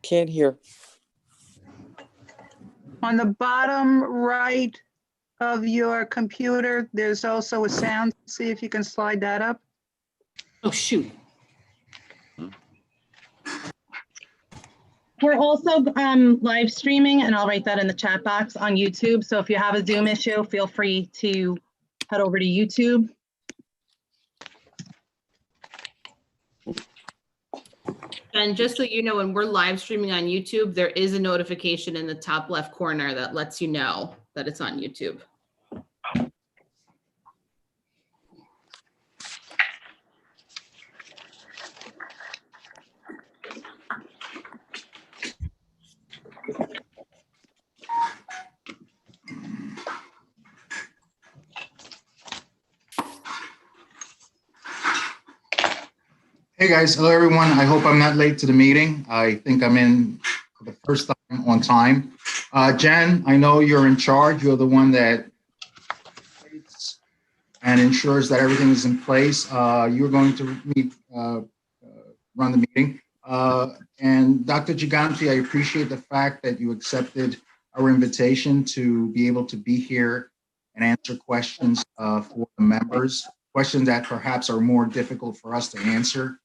Can't hear. On the bottom right of your computer, there's also a sound. See if you can slide that up. Oh, shoot. We're also live streaming, and I'll write that in the chat box on YouTube. So if you have a Zoom issue, feel free to head over to YouTube. And just so you know, when we're live streaming on YouTube, there is a notification in the top left corner that lets you know that it's on YouTube. Hey guys, hello everyone. I hope I'm not late to the meeting. I think I'm in for the first time on time. Jen, I know you're in charge. You're the one that and ensures that everything is in place. You're going to run the meeting. And Dr. Gigante, I appreciate the fact that you accepted our invitation to be able to be here and answer questions for the members, questions that perhaps are more difficult for us to answer.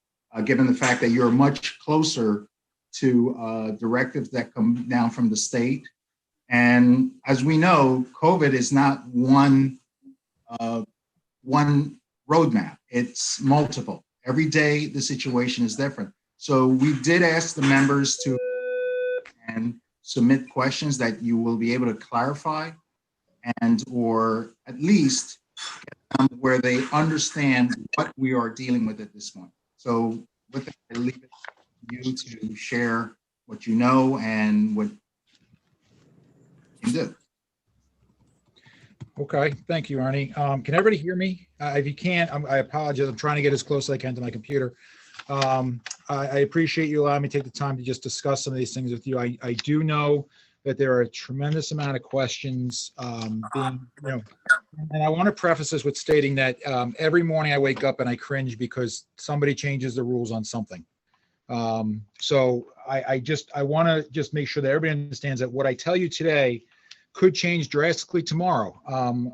Given the fact that you're much closer to directives that come down from the state. And as we know, COVID is not one roadmap, it's multiple. Every day the situation is different. So we did ask the members to and submit questions that you will be able to clarify and or at least get them where they understand what we are dealing with at this point. So with that, I leave it to you to share what you know and what you can do. Okay, thank you, Arnie. Can everybody hear me? If you can't, I apologize. I'm trying to get as close as I can to my computer. I appreciate you allowing me to take the time to just discuss some of these things with you. I do know that there are a tremendous amount of questions being, and I want to preface this with stating that every morning I wake up and I cringe because somebody changes the rules on something. So I want to just make sure that everybody understands that what I tell you today could change drastically tomorrow,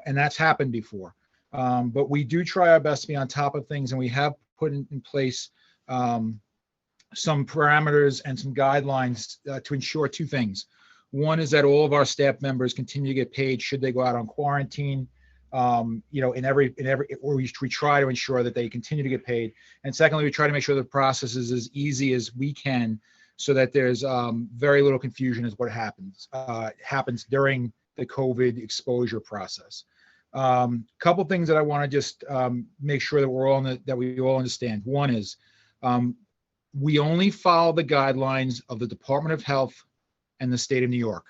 and that's happened before. But we do try our best to be on top of things, and we have put in place some parameters and some guidelines to ensure two things. One is that all of our staff members continue to get paid should they go out on quarantine. We try to ensure that they continue to get paid. And secondly, we try to make sure the process is as easy as we can, so that there's very little confusion as what happens during the COVID exposure process. Couple things that I want to just make sure that we all understand. One is we only follow the guidelines of the Department of Health and the state of New York.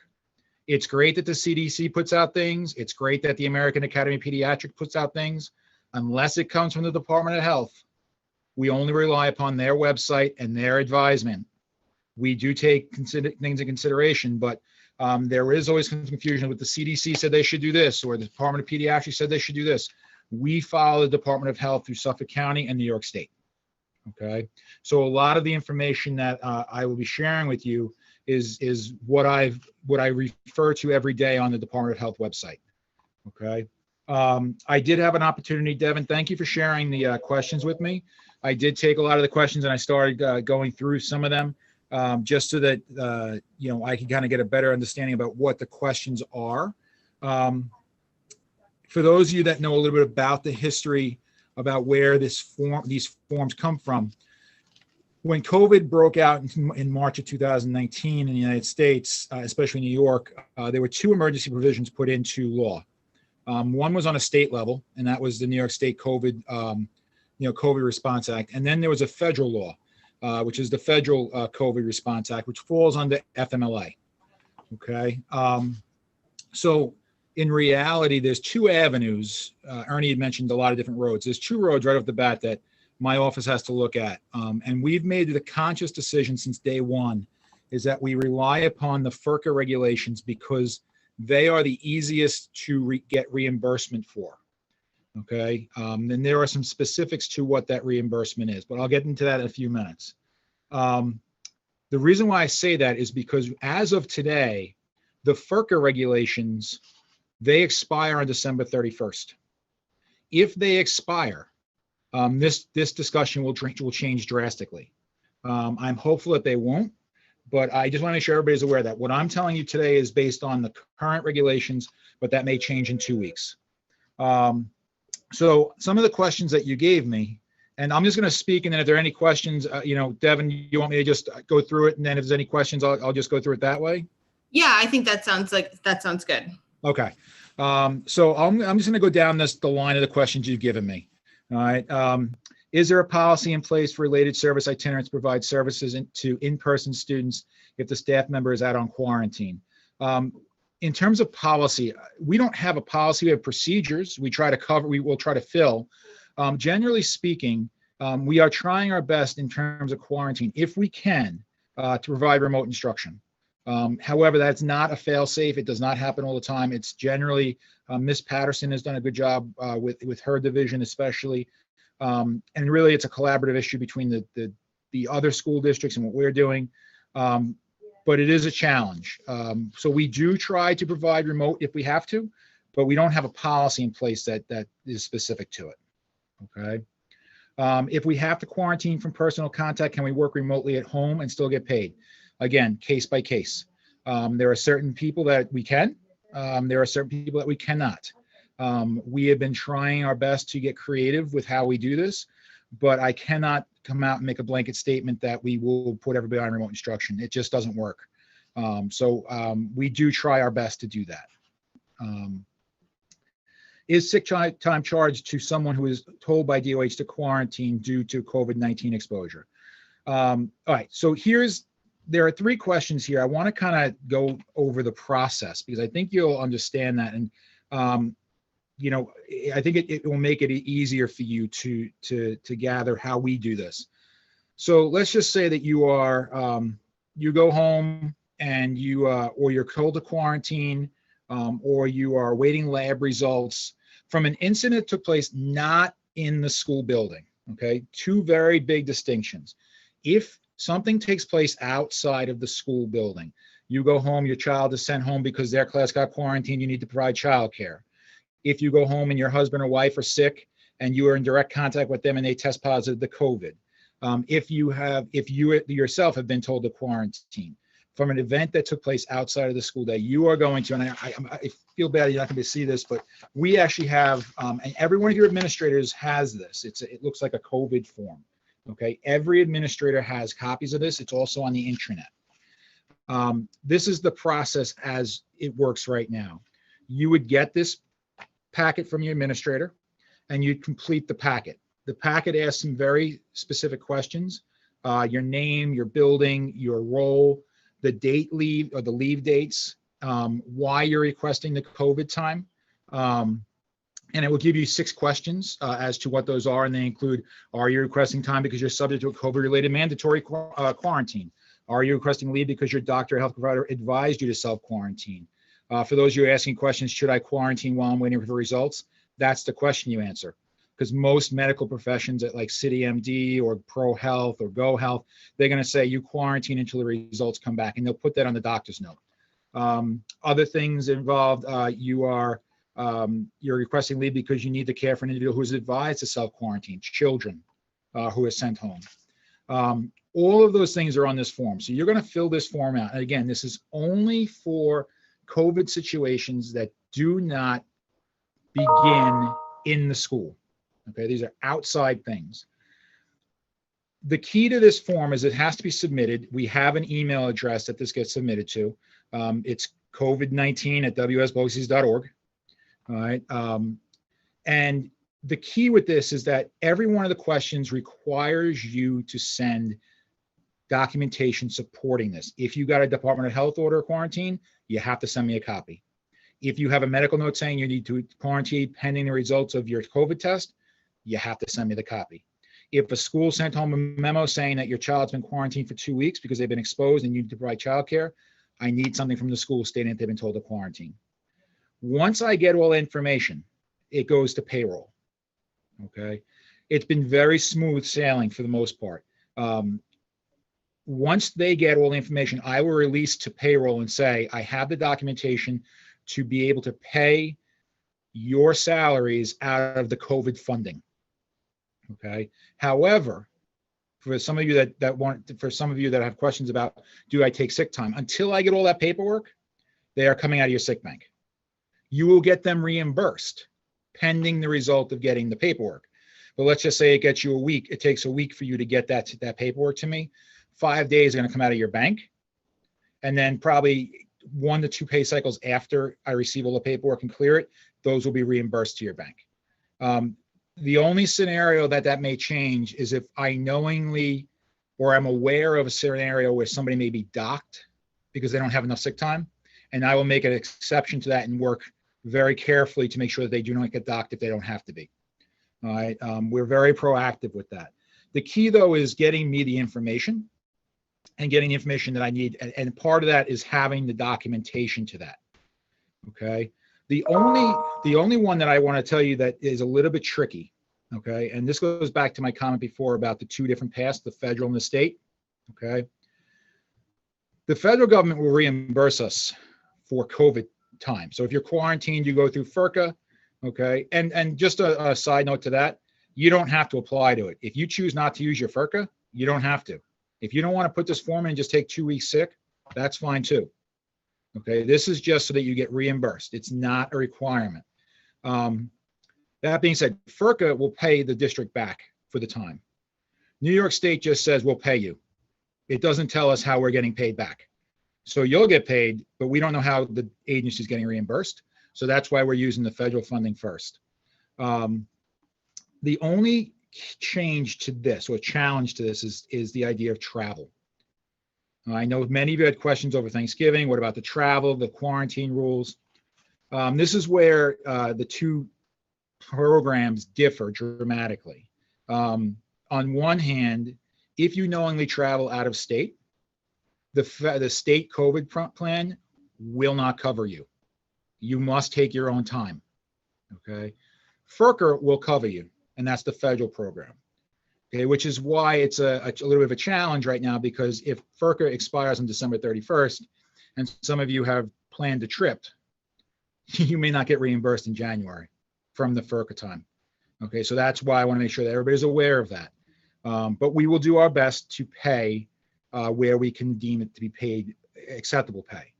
It's great that the CDC puts out things. It's great that the American Academy of Pediatrics puts out things. Unless it comes from the Department of Health, we only rely upon their website and their advisement. We do take things in consideration, but there is always confusion with the CDC said they should do this, or the Department of Pediatrics said they should do this. We follow the Department of Health through Suffolk County and New York State. Okay, so a lot of the information that I will be sharing with you is what I refer to every day on the Department of Health website. Okay, I did have an opportunity, Devin. Thank you for sharing the questions with me. I did take a lot of the questions and I started going through some of them. Just so that I can kind of get a better understanding about what the questions are. For those of you that know a little bit about the history about where these forms come from, when COVID broke out in March of 2019 in the United States, especially New York, there were two emergency provisions put into law. One was on a state level, and that was the New York State COVID Response Act, and then there was a federal law. Which is the Federal COVID Response Act, which falls under FMLA. Okay, so in reality, there's two avenues. Ernie had mentioned a lot of different roads. There's two roads right off the bat that my office has to look at, and we've made the conscious decision since day one, is that we rely upon the FERCA regulations because they are the easiest to get reimbursement for. Okay, and there are some specifics to what that reimbursement is, but I'll get into that in a few minutes. The reason why I say that is because as of today, the FERCA regulations, they expire on December 31st. If they expire, this discussion will change drastically. I'm hopeful that they won't, but I just want to make sure everybody's aware that what I'm telling you today is based on the current regulations, but that may change in 2 weeks. So some of the questions that you gave me, and I'm just going to speak, and then if there are any questions, Devin, you want me to just go through it, and then if there's any questions, I'll just go through it that way? Yeah, I think that sounds good. Okay. So I'm just going to go down the line of the questions you've given me. All right. Is there a policy in place for related service itinerants to provide services to in-person students if the staff member is out on quarantine? In terms of policy, we don't have a policy. We have procedures. We will try to fill. Generally speaking, we are trying our best in terms of quarantine, if we can, to provide remote instruction. However, that's not a fail-safe. It does not happen all the time. It's generally, Ms. Patterson has done a good job with her division, especially. And really, it's a collaborative issue between the other school districts and what we're doing. But it is a challenge. So we do try to provide remote if we have to, but we don't have a policy in place that is specific to it. Okay. If we have to quarantine from personal contact, can we work remotely at home and still get paid? Again, case by case. There are certain people that we can. There are certain people that we cannot. We have been trying our best to get creative with how we do this, but I cannot come out and make a blanket statement that we will put everybody on remote instruction. It just doesn't work. So we do try our best to do that. Is sick time charged to someone who is told by DOH to quarantine due to COVID-19 exposure? All right, so there are 3 questions here. I want to kind of go over the process because I think you'll understand that. And, I think it will make it easier for you to gather how we do this. So let's just say that you go home and or you're called to quarantine, or you are awaiting lab results from an incident that took place not in the school building. Okay, 2 very big distinctions. If something takes place outside of the school building, you go home, your child is sent home because their class got quarantined, you need to provide childcare. If you go home and your husband or wife are sick and you are in direct contact with them and they test positive to COVID. If you yourself have been told to quarantine from an event that took place outside of the school day, you are going to, and I feel bad you're not going to see this, but we actually have, and every one of your administrators has this. It looks like a COVID form. Okay, every administrator has copies of this. It's also on the intranet. This is the process as it works right now. You would get this packet from your administrator and you'd complete the packet. The packet asks some very specific questions, your name, your building, your role, the date leave or the leave dates, why you're requesting the COVID time. And it will give you 6 questions as to what those are. And they include, are you requesting time because you're subject to a COVID-related mandatory quarantine? Are you requesting leave because your doctor or health provider advised you to self-quarantine? For those of you asking questions, should I quarantine while I'm waiting for the results? That's the question you answer. Because most medical professions at like CityMD or Pro Health or Go Health, they're going to say you quarantine until the results come back, and they'll put that on the doctor's note. Other things involved, you're requesting leave because you need the care for an individual who is advised to self-quarantine, children who are sent home. All of those things are on this form. So you're going to fill this form out. And again, this is only for COVID situations that do not begin in the school. Okay, these are outside things. The key to this form is it has to be submitted. We have an email address that this gets submitted to. It's covid19@wsbfa.org. All right. And the key with this is that every one of the questions requires you to send documentation supporting this. If you got a Department of Health order of quarantine, you have to send me a copy. If you have a medical note saying you need to quarantine pending the results of your COVID test, you have to send me the copy. If a school sent home a memo saying that your child's been quarantined for 2 weeks because they've been exposed and you need to provide childcare, I need something from the school stating that they've been told to quarantine. Once I get all the information, it goes to payroll. Okay, it's been very smooth sailing for the most part. once they get all the information, I will release to payroll and say, I have the documentation to be able to pay your salaries out of the COVID funding. Okay. However, for some of you for some of you that have questions about, do I take sick time? Until I get all that paperwork, they are coming out of your sick bank. You will get them reimbursed pending the result of getting the paperwork. But let's just say it gets you a week. It takes a week for you to get that paperwork to me. 5 days are going to come out of your bank. And then probably 1 to 2 pay cycles after I receive all the paperwork and clear it, those will be reimbursed to your bank. The only scenario that may change is if I knowingly or I'm aware of a scenario where somebody may be docked because they don't have enough sick time, and I will make an exception to that and work very carefully to make sure that they do not get docked if they don't have to be. All right, we're very proactive with that. The key though is getting me the information and getting the information that I need, and part of that is having the documentation to that. Okay. The only one that I want to tell you that is a little bit tricky, okay, and this goes back to my comment before about the 2 different paths, the federal and the state, okay. The federal government will reimburse us for COVID time. So if you're quarantined, you go through FERCA, okay, and just a side note to that, you don't have to apply to it. If you choose not to use your FERCA, you don't have to. If you don't want to put this form in and just take 2 weeks sick, that's fine too. Okay, this is just so that you get reimbursed. It's not a requirement. That being said, FERCA will pay the district back for the time. New York State just says we'll pay you. It doesn't tell us how we're getting paid back. So you'll get paid, but we don't know how the agency is getting reimbursed. So that's why we're using the federal funding first. The only change to this or challenge to this is the idea of travel. I know many of you had questions over Thanksgiving. What about the travel, the quarantine rules? This is where the 2 programs differ dramatically. On one hand, if you knowingly travel out of state, the state COVID plan will not cover you. You must take your own time, okay? FERCA will cover you, and that's the federal program. Okay, which is why it's a little bit of a challenge right now, because if FERCA expires on December 31st, and some of you have planned a trip, you may not get reimbursed in January from the FERCA time. Okay, so that's why I want to make sure that everybody's aware of that. But we will do our best to pay where we can deem it to be paid acceptable pay.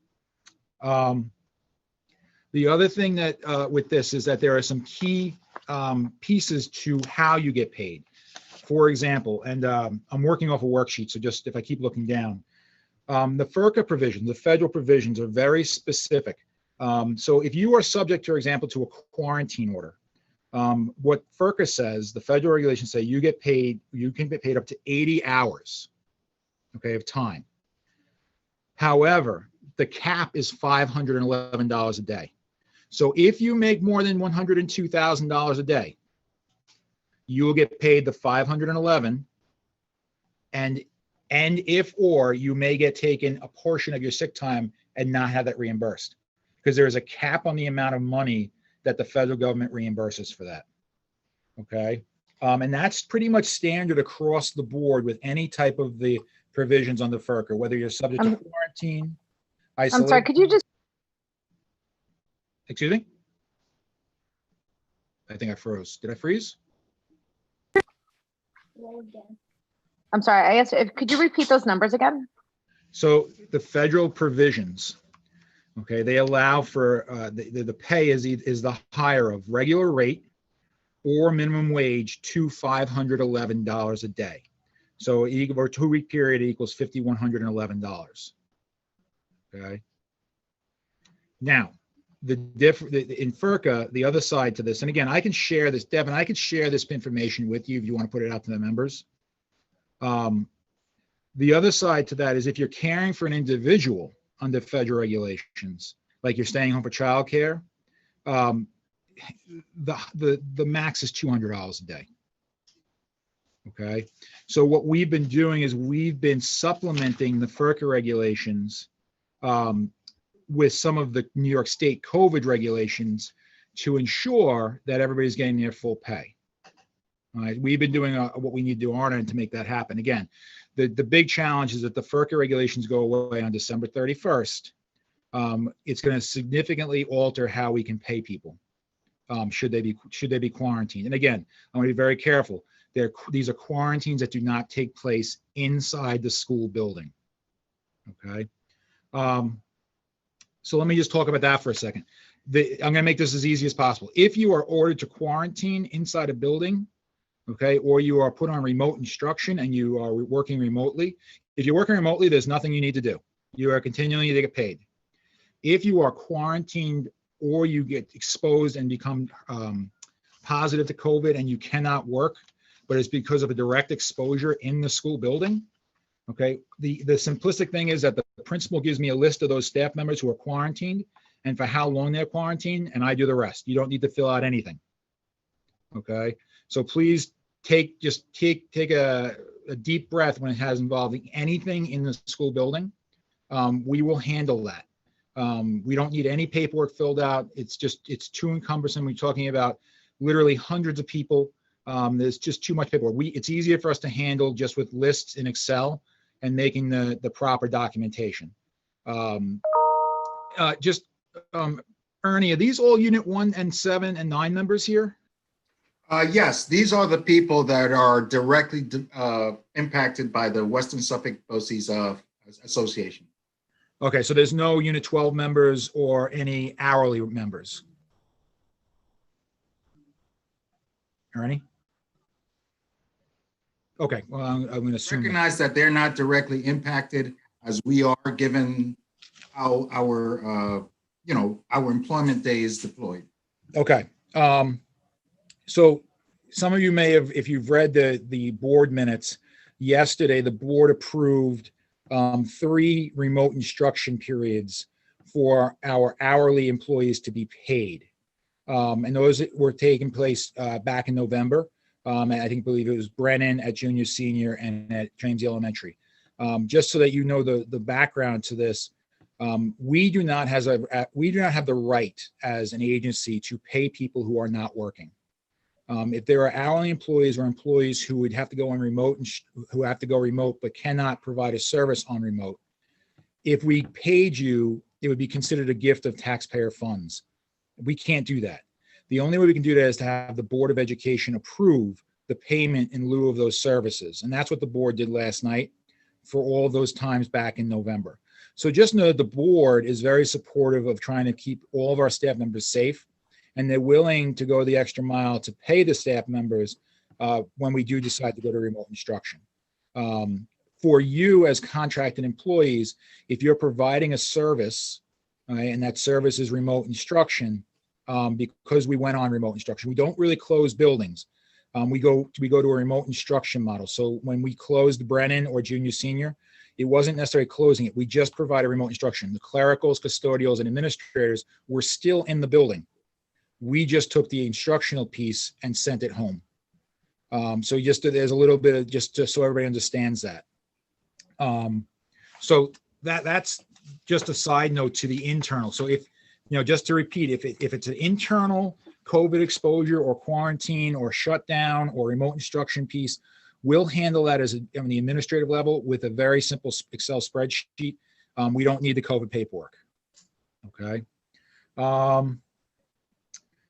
The other thing that with this is that there are some key pieces to how you get paid. For example, and I'm working off a worksheet, so just if I keep looking down, the FERCA provisions, the federal provisions are very specific. So if you are subject, for example, to a quarantine order, what FERCA says, the federal regulations say you can get paid up to 80 hours, okay, of time. However, the cap is $511 a day. So if you make more than $102,000 a day, you will get paid the $511, and if or you may get taken a portion of your sick time and not have that reimbursed, because there is a cap on the amount of money that the federal government reimburses for that. Okay, and that's pretty much standard across the board with any type of the provisions on the FERCA, whether you're subject to quarantine, isolation. I'm sorry, could you just? Excuse me? I think I froze. Did I freeze? I'm sorry, I asked, could you repeat those numbers again? So the federal provisions, okay, they allow for the pay is the higher of regular rate or minimum wage to $511 a day. So over a 2-week period, it equals $5,111. Okay. Now, in FERCA, the other side to this, and again, I can share this, Devin, I could share this information with you if you want to put it out to the members. The other side to that is if you're caring for an individual under federal regulations, like you're staying home for childcare, the max is $200 a day. Okay, so what we've been doing is we've been supplementing the FERCA regulations with some of the New York State COVID regulations to ensure that everybody's getting their full pay. All right, we've been doing what we need to do on our end to make that happen. Again, the big challenge is that the FERCA regulations go away on December 31st. It's going to significantly alter how we can pay people. Should they be quarantined? And again, I want to be very careful. These are quarantines that do not take place inside the school building. Okay. So let me just talk about that for a second. I'm going to make this as easy as possible. If you are ordered to quarantine inside a building, okay, or you are put on remote instruction and you are working remotely, if you're working remotely, there's nothing you need to do. You are continuing to get paid. If you are quarantined or you get exposed and become positive to COVID and you cannot work, but it's because of a direct exposure in the school building, okay, the simplistic thing is that the principal gives me a list of those staff members who are quarantined and for how long they're quarantined, and I do the rest. You don't need to fill out anything, okay? So please take a deep breath when it has involving anything in the school building. We will handle that. We don't need any paperwork filled out. It's too cumbersome. We're talking about literally hundreds of people. There's just too much paperwork. It's easier for us to handle just with lists in Excel and making the proper documentation. Ernie, are these all Unit 1 and 7 and 9 members here? Yes, these are the people that are directly impacted by the Western Suffolk BOCES Association. Okay, so there's no Unit 12 members or any hourly members. Ernie? Okay, well, I'm going to assume. Recognize that they're not directly impacted as we are, given how our employment day is deployed. Okay. So some of you may have, if you've read the board minutes, yesterday the board approved 3 remote instruction periods for our hourly employees to be paid. And those were taking place back in November. I believe it was Brennan at Junior Senior and at James Elementary. Just so that you know the background to this, we do not have the right as an agency to pay people who are not working. If there are hourly employees or employees who would have to go on remote and who have to go remote but cannot provide a service on remote, if we paid you, it would be considered a gift of taxpayer funds. We can't do that. The only way we can do that is to have the Board of Education approve the payment in lieu of those services. And that's what the board did last night for all of those times back in November. So just know that the board is very supportive of trying to keep all of our staff members safe, and they're willing to go the extra mile to pay the staff members when we do decide to go to remote instruction. For you as contracted employees, if you're providing a service, and that service is remote instruction, because we went on remote instruction, we don't really close buildings. We go to a remote instruction model. So when we closed Brennan or Junior Senior, it wasn't necessarily closing it. We just provided remote instruction. The clericals, custodials, and administrators were still in the building. We just took the instructional piece and sent it home. So there's a little bit of just so everybody understands that. So that's just a side note to the internal. So if, just to repeat, if it's an internal COVID exposure or quarantine or shutdown or remote instruction piece, we'll handle that on the administrative level with a very simple Excel spreadsheet. We don't need the COVID paperwork. Okay.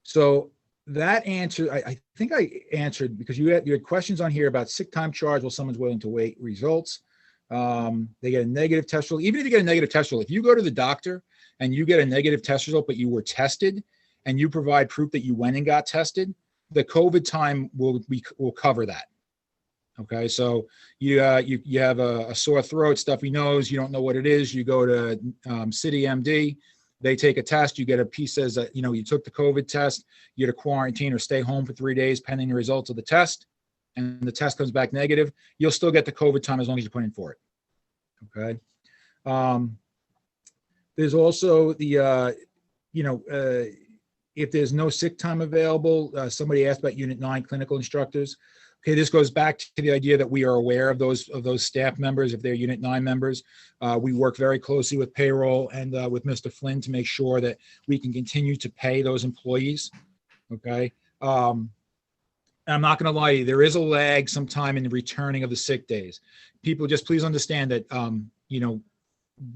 So that answer, I think I answered, because you had questions on here about sick time charge while someone's willing to wait results. They get a negative test result. Even if you get a negative test result, if you go to the doctor and you get a negative test result, but you were tested and you provide proof that you went and got tested, the COVID time will cover that. Okay, so you have a sore throat, stuffy nose, you don't know what it is, you go to City MD, they take a test, you get a piece says that, you took the COVID test, you get a quarantine or stay home for 3 days pending the results of the test, and the test comes back negative, you'll still get the COVID time as long as you put in for it. Okay. There's also the, if there's no sick time available, somebody asked about Unit 9 clinical instructors. Okay, this goes back to the idea that we are aware of those staff members if they're Unit 9 members. We work very closely with payroll and with Mr. Flynn to make sure that we can continue to pay those employees. Okay. I'm not going to lie to you, there is a lag sometime in the returning of the sick days. People, just please understand that, you know,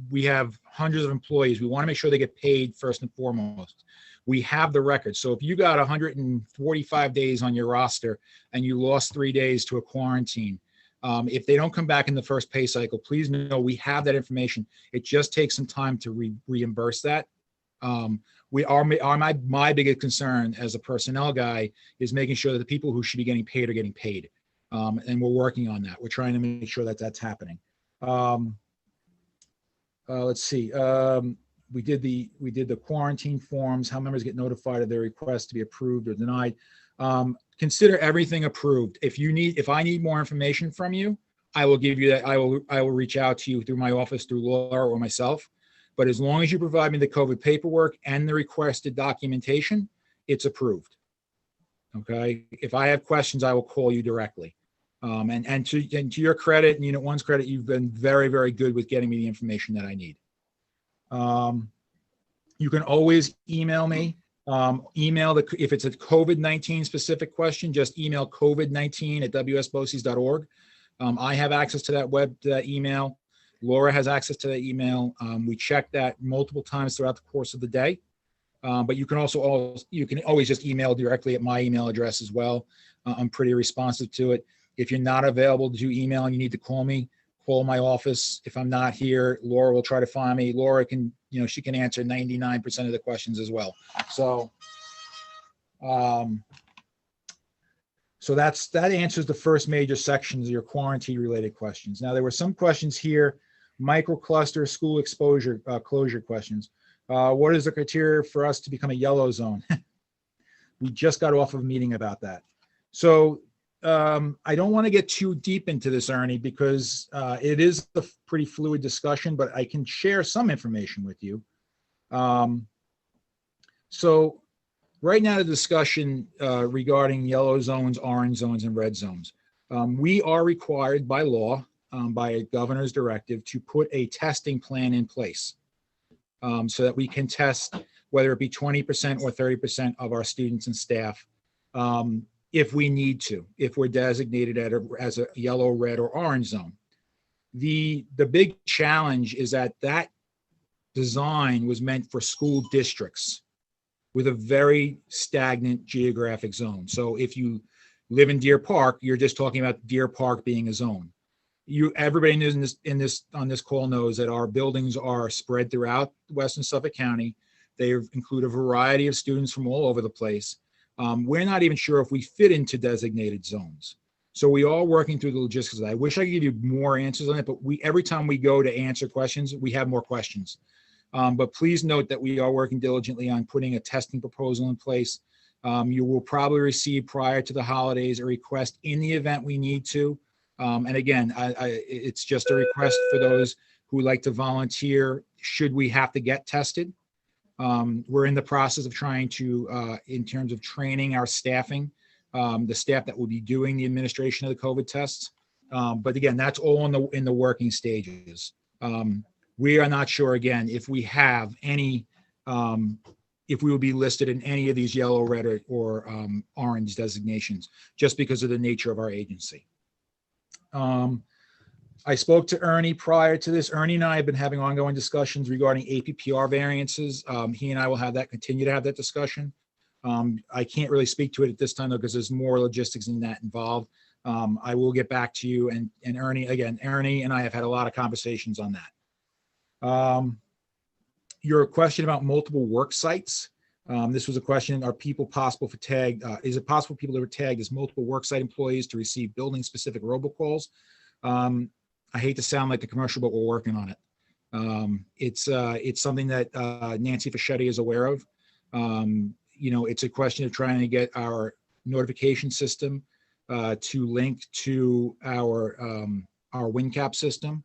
we have hundreds of employees. We want to make sure they get paid first and foremost. We have the record. So if you got 145 days on your roster and you lost 3 days to a quarantine, if they don't come back in the first pay cycle, please know we have that information. It just takes some time to reimburse that. My biggest concern as a personnel guy is making sure that the people who should be getting paid are getting paid. And we're working on that. We're trying to make sure that that's happening. Let's see. We did the quarantine forms, how members get notified of their request to be approved or denied. Consider everything approved. If I need more information from you, I will give you that. I will reach out to you through my office, through Laura or myself. But as long as you provide me the COVID paperwork and the requested documentation, it's approved. Okay. If I have questions, I will call you directly. And to your credit and Unit 1's credit, you've been very, very good with getting me the information that I need. You can always email me. If it's a COVID-19 specific question, just email covid19@wsboces.org. I have access to that email. Laura has access to that email. We check that multiple times throughout the course of the day. But you can always just email directly at my email address as well. I'm pretty responsive to it. If you're not available to do email and you need to call me, call my office. If I'm not here, Laura will try to find me. Laura can, she can answer 99% of the questions as well. So, that answers the first major sections of your quarantine related questions. Now, there were some questions here, microcluster school exposure, closure questions. What is the criteria for us to become a yellow zone? We just got off of a meeting about that. So I don't want to get too deep into this, Ernie, because it is a pretty fluid discussion, but I can share some information with you. So right now, the discussion regarding yellow zones, orange zones, and red zones. We are required by law, by a governor's directive, to put a testing plan in place so that we can test whether it be 20% or 30% of our students and staff if we need to, if we're designated as a yellow, red, or orange zone. The big challenge is that design was meant for school districts with a very stagnant geographic zone. So if you live in Deer Park, you're just talking about Deer Park being a zone. Everybody on this call knows that our buildings are spread throughout Western Suffolk County. They include a variety of students from all over the place. We're not even sure if we fit into designated zones. So we are working through the logistics of that. I wish I could give you more answers on it, but every time we go to answer questions, we have more questions. But please note that we are working diligently on putting a testing proposal in place. You will probably receive prior to the holidays a request in the event we need to. And again, it's just a request for those who would like to volunteer should we have to get tested. We're in the process of trying to, in terms of training our staffing, the staff that will be doing the administration of the COVID tests. But again, that's all in the working stages. We are not sure, again, if we have any, if we will be listed in any of these yellow, red, or orange designations, just because of the nature of our agency. I spoke to Ernie prior to this. Ernie and I have been having ongoing discussions regarding APPR variances. He and I will continue to have that discussion. I can't really speak to it at this time, though, because there's more logistics in that involved. I will get back to you. And Ernie and I have had a lot of conversations on that. Your question about multiple work sites. This was a question, are people possible for tag? Is it possible people that are tagged as multiple worksite employees to receive building-specific robocalls? I hate to sound like a commercial, but we're working on it. It's something that Nancy Fischetti is aware of. It's a question of trying to get our notification system to link to our WinCap system.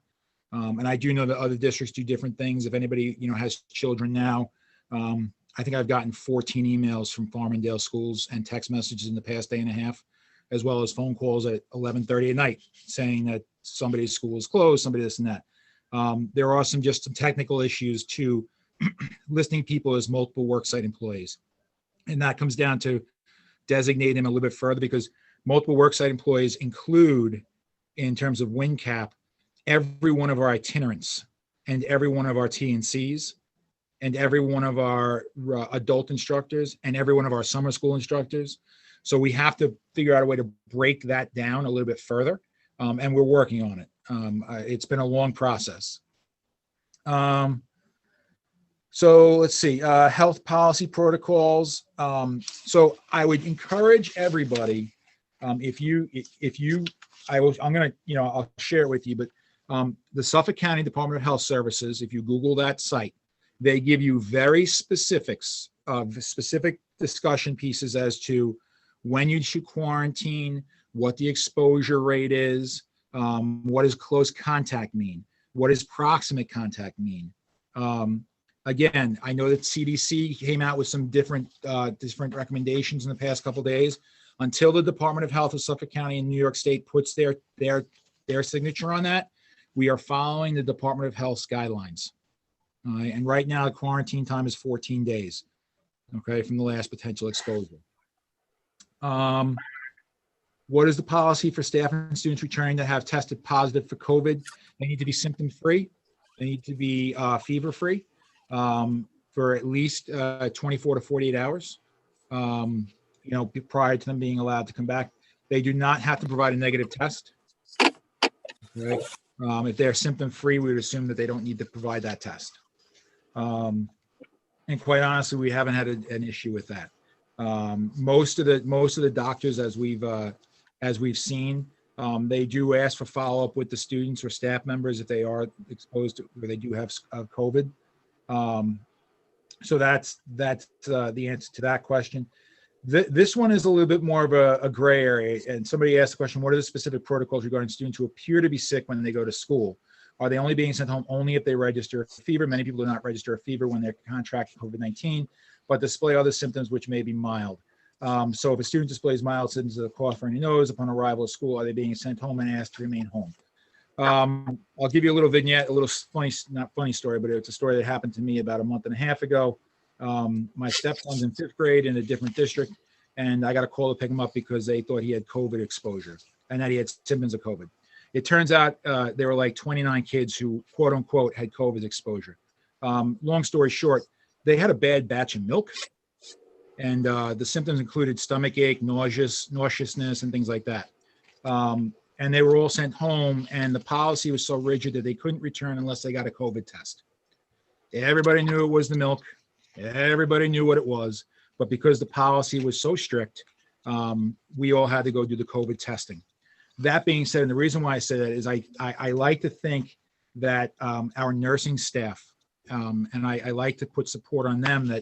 And I do know that other districts do different things. If anybody, has children now, I think I've gotten 14 emails from Farmingdale schools and text messages in the past day and a half, as well as phone calls at 11:30 at night saying that somebody's school is closed, somebody this and that. There are some technical issues to listing people as multiple worksite employees. And that comes down to designating them a little bit further, because multiple worksite employees include, in terms of WinCap, every one of our itinerants and every one of our T&Cs and every one of our adult instructors and every one of our summer school instructors. So we have to figure out a way to break that down a little bit further, and we're working on it. It's been a long process. So let's see, health policy protocols. So I would encourage everybody, I'm gonna, I'll share it with you, but the Suffolk County Department of Health Services, if you Google that site, they give you very specific discussion pieces as to when you should quarantine, what the exposure rate is, what does close contact mean, what does proximate contact mean. Again, I know that CDC came out with some different recommendations in the past couple of days. Until the Department of Health of Suffolk County and New York State puts their signature on that, we are following the Department of Health's guidelines. And right now, the quarantine time is 14 days, okay, from the last potential exposure. What is the policy for staff and students returning that have tested positive for COVID? They need to be symptom-free. They need to be fever-free for at least 24 to 48 hours, prior to them being allowed to come back. They do not have to provide a negative test. Okay? If they're symptom-free, we would assume that they don't need to provide that test. And quite honestly, we haven't had an issue with that. Most of the doctors, as we've seen, they do ask for follow-up with the students or staff members if they are exposed to, or they do have COVID. So that's the answer to that question. This one is a little bit more of a gray area. And somebody asked the question, what are the specific protocols regarding students who appear to be sick when they go to school? Are they only being sent home only if they register a fever? Many people do not register a fever when they're contracting COVID-19, but display other symptoms which may be mild. So if a student displays mild symptoms of a cough or any nose upon arrival at school, are they being sent home and asked to remain home? I'll give you a little vignette, a little funny, not funny story, but it's a story that happened to me about a month and a half ago. My stepson's in 5th grade in a different district, and I got a call to pick him up because they thought he had COVID exposure and that he had symptoms of COVID. It turns out there were like 29 kids who, quote unquote, had COVID exposure. Long story short, they had a bad batch of milk, and the symptoms included stomach ache, nauseousness, and things like that. And they were all sent home, and the policy was so rigid that they couldn't return unless they got a COVID test. Everybody knew it was the milk. Everybody knew what it was, but because the policy was so strict, we all had to go do the COVID testing. That being said, and the reason why I say that is I like to think that our nursing staff, and I like to put support on them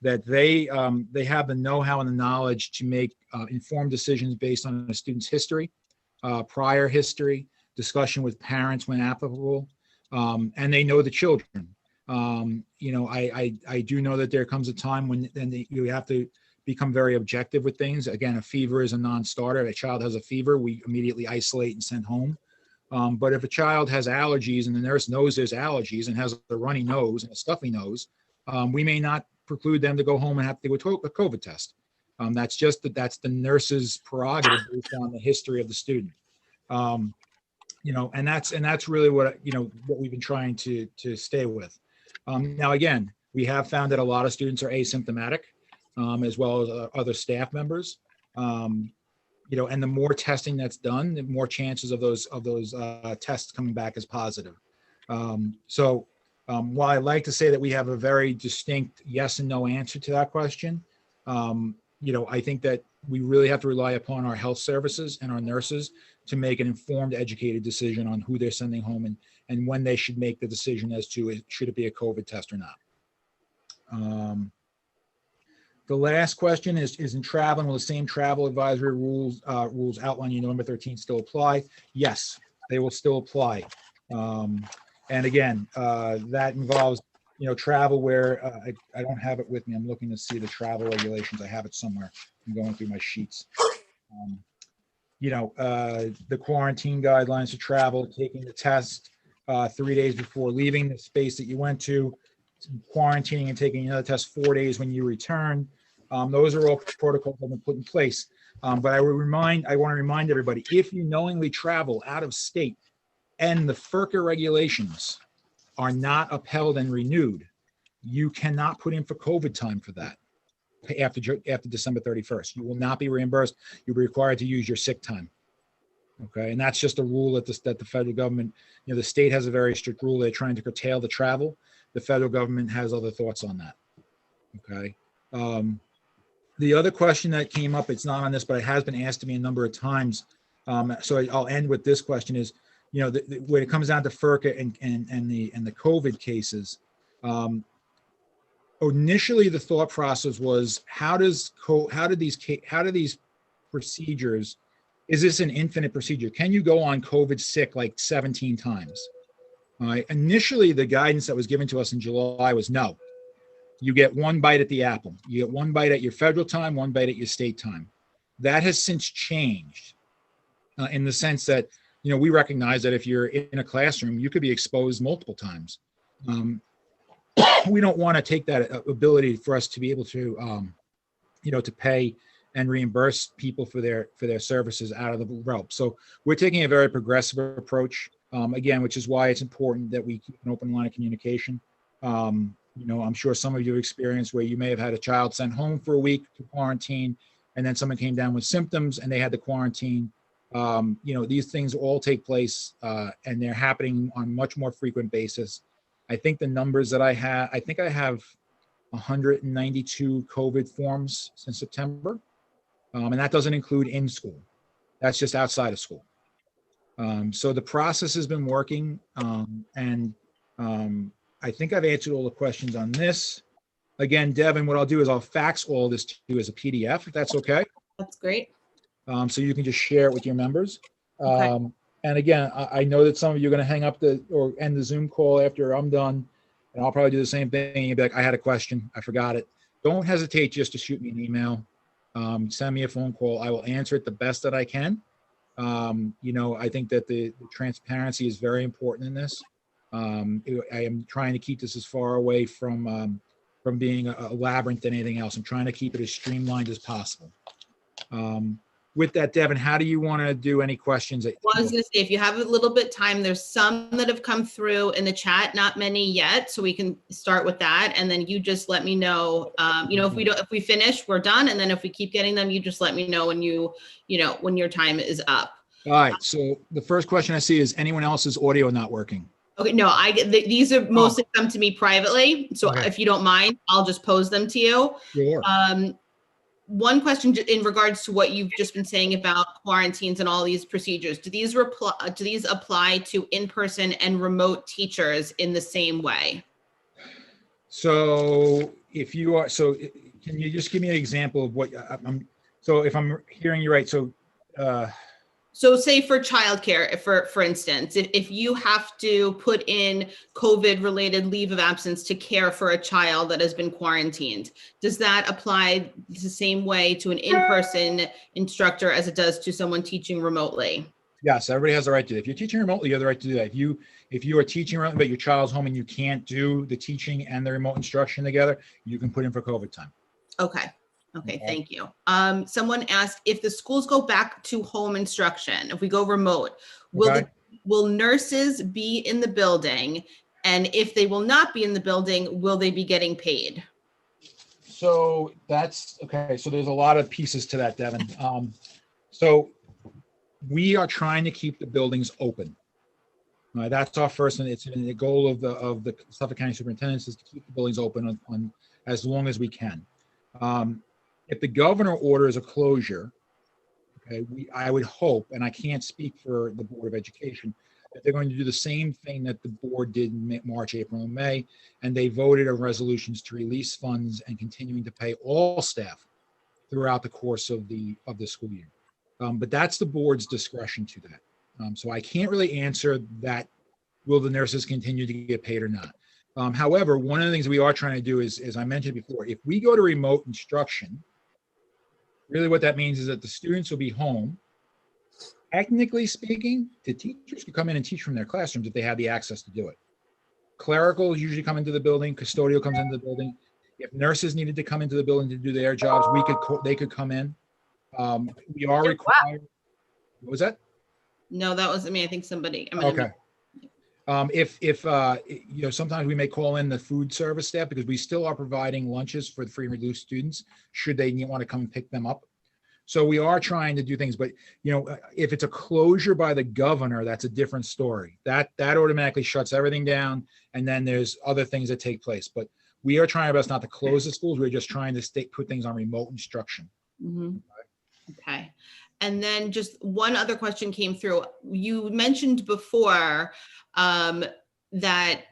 that they have the know-how and the knowledge to make informed decisions based on a student's history, prior history, discussion with parents when applicable, and they know the children. I do know that there comes a time when you have to become very objective with things. Again, a fever is a non-starter. If a child has a fever, we immediately isolate and send home. But if a child has allergies and the nurse knows there's allergies and has a runny nose and a stuffy nose, we may not preclude them to go home and have to do a COVID test. That's the nurse's prerogative based on the history of the student. And that's really what we've been trying to stay with. Now, again, we have found that a lot of students are asymptomatic, as well as other staff members. And the more testing that's done, the more chances of those tests coming back as positive. While I like to say that we have a very distinct yes and no answer to that question, I think that we really have to rely upon our health services and our nurses to make an informed, educated decision on who they're sending home and when they should make the decision as to should it be a COVID test or not. The last question is in traveling, will the same travel advisory rules outlined in November 13th still apply? Yes, they will still apply. And again, that involves, travel where I don't have it with me. I'm looking to see the travel regulations. I have it somewhere. I'm going through my sheets. The quarantine guidelines to travel, taking the test 3 days before leaving the space that you went to, quarantining and taking another test 4 days when you return. Those are all protocols that have been put in place. But I want to remind everybody, if you knowingly travel out of state and the FERCA regulations are not upheld and renewed, you cannot put in for COVID time for that after December 31st. You will not be reimbursed. You'll be required to use your sick time. Okay, and that's just a rule that the federal government, the state has a very strict rule. They're trying to curtail the travel. The federal government has other thoughts on that. Okay. The other question that came up, it's not on this, but it has been asked to me a number of times. So I'll end with this question is, when it comes down to FERCA and the COVID cases, initially the thought process was, how do these procedures, is this an infinite procedure? Can you go on COVID sick like 17 times? All right. Initially, the guidance that was given to us in July was no. You get one bite at the apple. You get one bite at your federal time, one bite at your state time. That has since changed in the sense that, we recognize that if you're in a classroom, you could be exposed multiple times. We don't want to take that ability for us to be able to, to pay and reimburse people for their services out of the realm. So we're taking a very progressive approach, again, which is why it's important that we keep an open line of communication. I'm sure some of you have experienced where you may have had a child sent home for a week to quarantine, and then someone came down with symptoms and they had to quarantine. These things all take place and they're happening on a much more frequent basis. I think the numbers that I have 192 COVID forms since September. And that doesn't include in school. That's just outside of school. So the process has been working. I think I've answered all the questions on this. Again, Devin, what I'll do is I'll fax all this to you as a PDF, if that's okay. That's great. So you can just share it with your members. Okay. And again, I know that some of you are going to hang up or end the Zoom call after I'm done. And I'll probably do the same thing. You'll be like, I had a question. I forgot it. Don't hesitate just to shoot me an email. Send me a phone call. I will answer it the best that I can. I think that the transparency is very important in this. I am trying to keep this as far away from being a labyrinth than anything else. I'm trying to keep it as streamlined as possible. With that, Devin, how do you want to do any questions? Well, I was going to say, if you have a little bit time, there's some that have come through in the chat, not many yet. So we can start with that. And then you just let me know, if we finish, we're done. And then if we keep getting them, you just let me know when when your time is up. All right. So the first question I see is, anyone else's audio not working? Okay, no, these are mostly come to me privately. So Okay. if you don't mind, I'll just pose them to you. Sure. One question in regards to what you've just been saying about quarantines and all these procedures. Do these apply to in-person and remote teachers in the same way? So can you just give me an example of what so if I'm hearing you right, So say for childcare, for instance, if you have to put in COVID-related leave of absence to care for a child that has been quarantined, does that apply the same way to an in-person instructor as it does to someone teaching remotely? yes, everybody has the right to do that. If you're teaching remotely, you have the right to do that. If you are teaching remotely, but your child's home and you can't do the teaching and the remote instruction together, you can put in for COVID time. Okay, thank you. Someone asked, if the schools go back to home instruction, if we go remote, will nurses be in the building? And if they will not be in the building, will they be getting paid? So that's okay. So there's a lot of pieces to that, Devin. So we are trying to keep the buildings open. That's our first, and it's the goal of the Suffolk County Superintendents is to keep the buildings open on as long as we can. If the governor orders a closure, I would hope, and I can't speak for the Board of Education, that they're going to do the same thing that the board did in March, April, and May, and they voted on resolutions to release funds and continuing to pay all staff throughout the course of the school year. But that's the board's discretion to that. So I can't really answer that. Will the nurses continue to get paid or not? However, one of the things we are trying to do is, as I mentioned before, if we go to remote instruction, really what that means is that the students will be home. Technically speaking, the teachers could come in and teach from their classrooms if they have the access to do it. Clericals usually come into the building, custodial comes into the building. If nurses needed to come into the building to do their jobs, they could come in. We are Wow. required. What was that? No, that wasn't me. I think somebody. I'm Okay. If you know, sometimes we may call in the food service staff because we still are providing lunches for the free and reduced students, should they want to come and pick them up. So we are trying to do things, but you know, if it's a closure by the governor, that's a different story. That automatically shuts everything down, and then there's other things that take place. But we are trying our best not to close the schools. We're just trying to put things on remote instruction. Okay. And then just one other question came through. You mentioned before that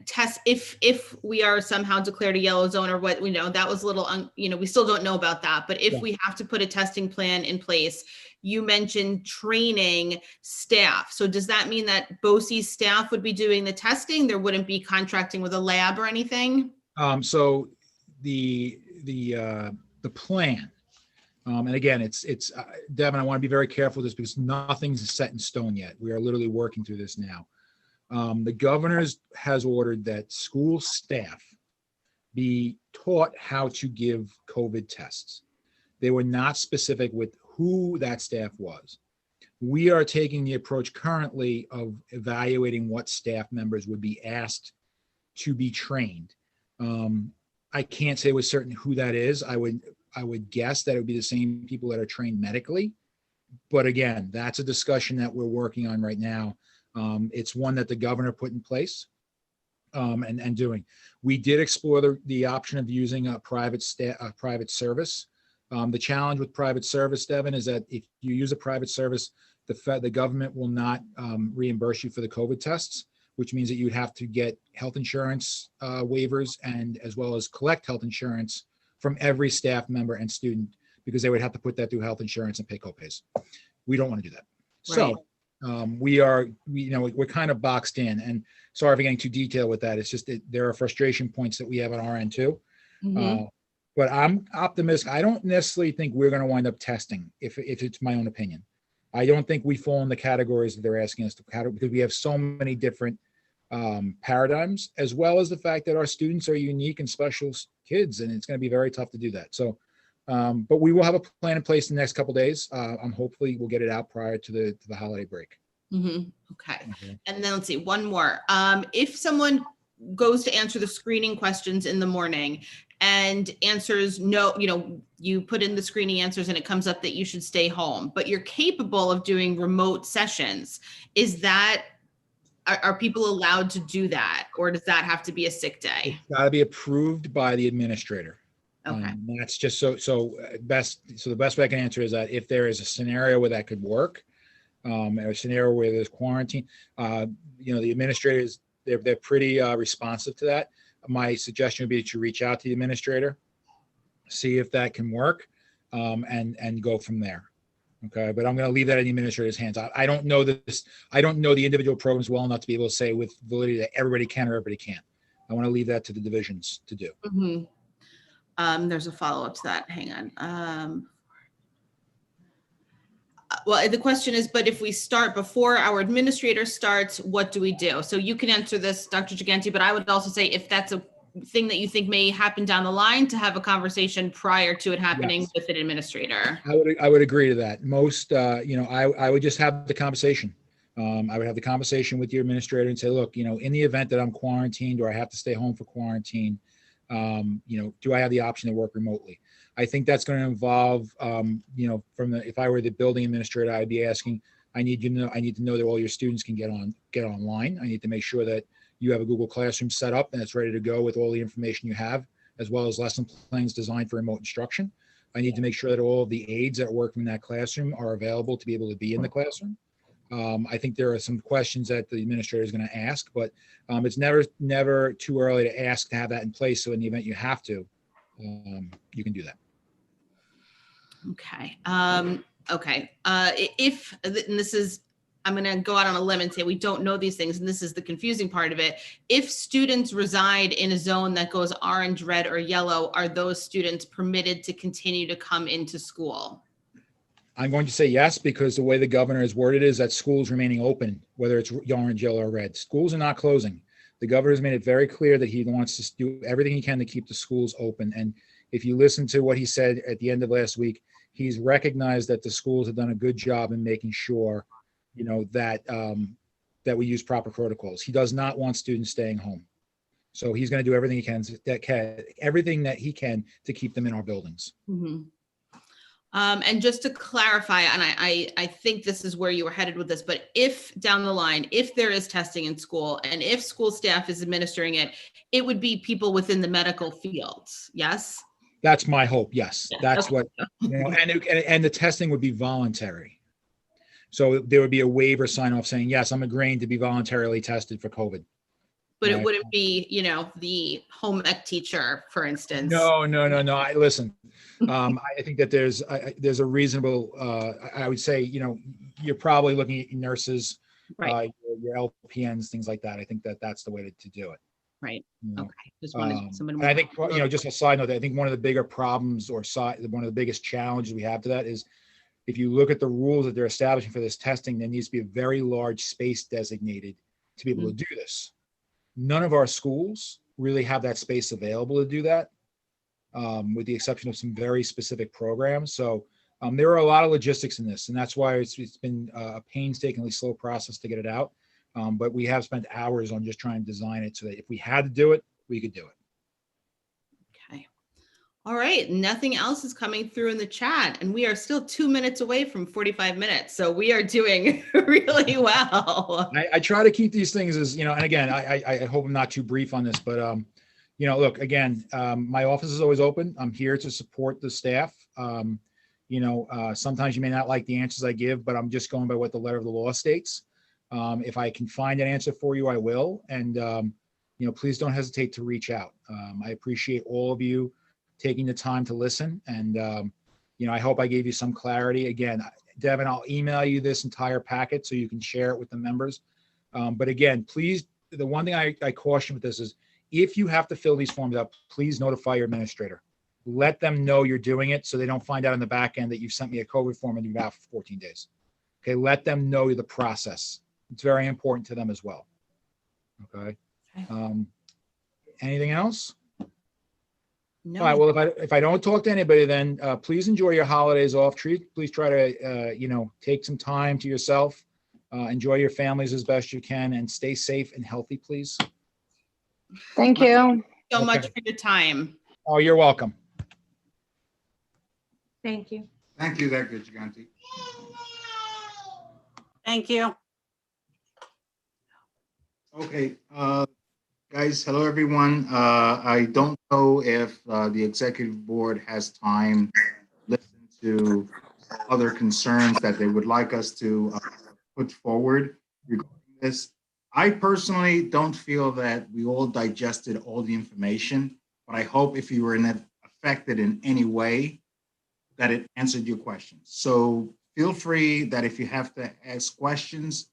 if we are somehow declared a yellow zone or what, we know that was a little, we still don't know about that. But if we have to put a testing plan in place, you mentioned training staff. So does that mean that BOCES staff would be doing the testing? There wouldn't be contracting with a lab or anything? So the plan, and again, it's Devin, I want to be very careful with this because nothing's set in stone yet. We are literally working through this now. The governor has ordered that school staff be taught how to give COVID tests. They were not specific with who that staff was. We are taking the approach currently of evaluating what staff members would be asked to be trained. I can't say with certain who that is. I would guess that it would be the same people that are trained medically. But again, that's a discussion that we're working on right now. It's one that the governor put in place and doing. We did explore the option of using a private service. The challenge with private service, Devin, is that if you use a private service, the government will not reimburse you for the COVID tests, which means that you would have to get health insurance waivers and as well as collect health insurance from every staff member and student, because they would have to put that through health insurance and pay copays. We don't want to do that. Right. So we're kind of boxed in, and sorry for getting too detailed with that. It's just that there are frustration points that we have on our end too. But I'm optimistic. I don't necessarily think we're going to wind up testing, if it's my own opinion. I don't think we fall in the categories that they're asking us to categorize, because we have so many different paradigms, as well as the fact that our students are unique and special kids, and it's going to be very tough to do that. So, but we will have a plan in place in the next couple of days. Hopefully we'll get it out prior to the holiday break. Okay. And then let's see, one more. If someone goes to answer the screening questions in the morning and answers no, you put in the screening answers and it comes up that you should stay home, but you're capable of doing remote sessions. Are people allowed to do that, or does that have to be a sick day? It's got to be approved by the administrator. Okay. That's just the best way I can answer is that if there is a scenario where that could work, or a scenario where there's quarantine, the administrators, they're pretty responsive to that. My suggestion would be that you reach out to the administrator, see if that can work, and go from there. Okay, but I'm going to leave that in the administrator's hands. I don't know this. I don't know the individual programs well enough to be able to say with validity that everybody can or everybody can't. I want to leave that to the divisions to do. There's a follow-up to that. Hang on. Well, the question is, but if we start before our administrator starts, what do we do? So you can answer this, Dr. Gigante, but I would also say if that's a thing that you think may happen down the line, to have a conversation prior to it happening with an administrator. I would agree to that. Most, I would just have the conversation. I would have the conversation with your administrator and say, look, in the event that I'm quarantined or I have to stay home for quarantine, do I have the option to work remotely? I think that's going to involve, if I were the building administrator, I'd be asking, I need to know that all your students can get online. I need to make sure that you have a Google Classroom set up and it's ready to go with all the information you have, as well as lesson plans designed for remote instruction. I need to make sure that all of the aides that work in that classroom are available to be able to be in the classroom. I think there are some questions that the administrator is going to ask, but it's never too early to ask to have that in place. So in the event you have to, you can do that. Okay. And this is, I'm going to go out on a limb and say we don't know these things, and this is the confusing part of it. If students reside in a zone that goes orange, red, or yellow, are those students permitted to continue to come into school? I'm going to say yes, because the way the governor has worded it is that schools remaining open, whether it's orange, yellow, or red. Schools are not closing. The governor has made it very clear that he wants to do everything he can to keep the schools open. And if you listen to what he said at the end of last week, He's recognized that the schools have done a good job in making sure, that that we use proper protocols. He does not want students staying home. So he's going to do everything he can to keep them in our buildings. Mhm. And just to clarify, and I think this is where you were headed with this, but if down the line, if there is testing in school and if school staff is administering it, it would be people within the medical field. Yes. That's my hope. Yes, Yeah, that's okay. what, and the testing would be voluntary. So there would be a waiver sign off saying, yes, I'm agreeing to be voluntarily tested for COVID. But it Right. wouldn't be, the home ec teacher, for instance. No. Listen, I think that there's a reasonable, I would say, you're probably looking at nurses, Right. your LPNs, things like that. I think that that's the way to do it. Right. you know. Okay. Just wanted someone. And I think, just a side note, I think one of the bigger problems one of the biggest challenges we have to that is if you look at the rules that they're establishing for this testing, there needs to be a very large space designated to be able to do this. None of our schools really have that space available to do that, with the exception of some very specific programs. So there are a lot of logistics in this, and that's why it's been a painstakingly slow process to get it out. But we have spent hours on just trying to design it so that if we had to do it, we could do it. Okay. All right. Nothing else is coming through in the chat, and we are still 2 minutes away from 45 minutes. So we are doing really well. I try to keep these things as, and again, I hope I'm not too brief on this, but, look, again, my office is always open. I'm here to support the staff. Sometimes you may not like the answers I give, but I'm just going by what the letter of the law states. If I can find an answer for you, I will. And, please don't hesitate to reach out. I appreciate all of you taking the time to listen. And, I hope I gave you some clarity. Again, Devin, I'll email you this entire packet so you can share it with the members. But again, please, the one thing I caution with this is if you have to fill these forms out, please notify your administrator. Let them know you're doing it so they don't find out in the back end that you've sent me a COVID form and you've out for 14 days. Okay, let them know the process. It's very important to them as well. Okay. Anything else? No. All right. Well, if I don't talk to anybody, then please enjoy your holidays off. Please try to take some time to yourself. Enjoy your families as best you can, and stay safe and healthy, please. Thank you. So much Okay. for your time. Oh, you're welcome. Thank you. Thank you, Dr. Gigante. Thank you. Okay, guys, hello, everyone. I don't know if the executive board has time to listen to other concerns that they would like us to put forward regarding this. I personally don't feel that we all digested all the information, but I hope if you were affected in any way, that it answered your questions. So feel free that if you have to ask questions,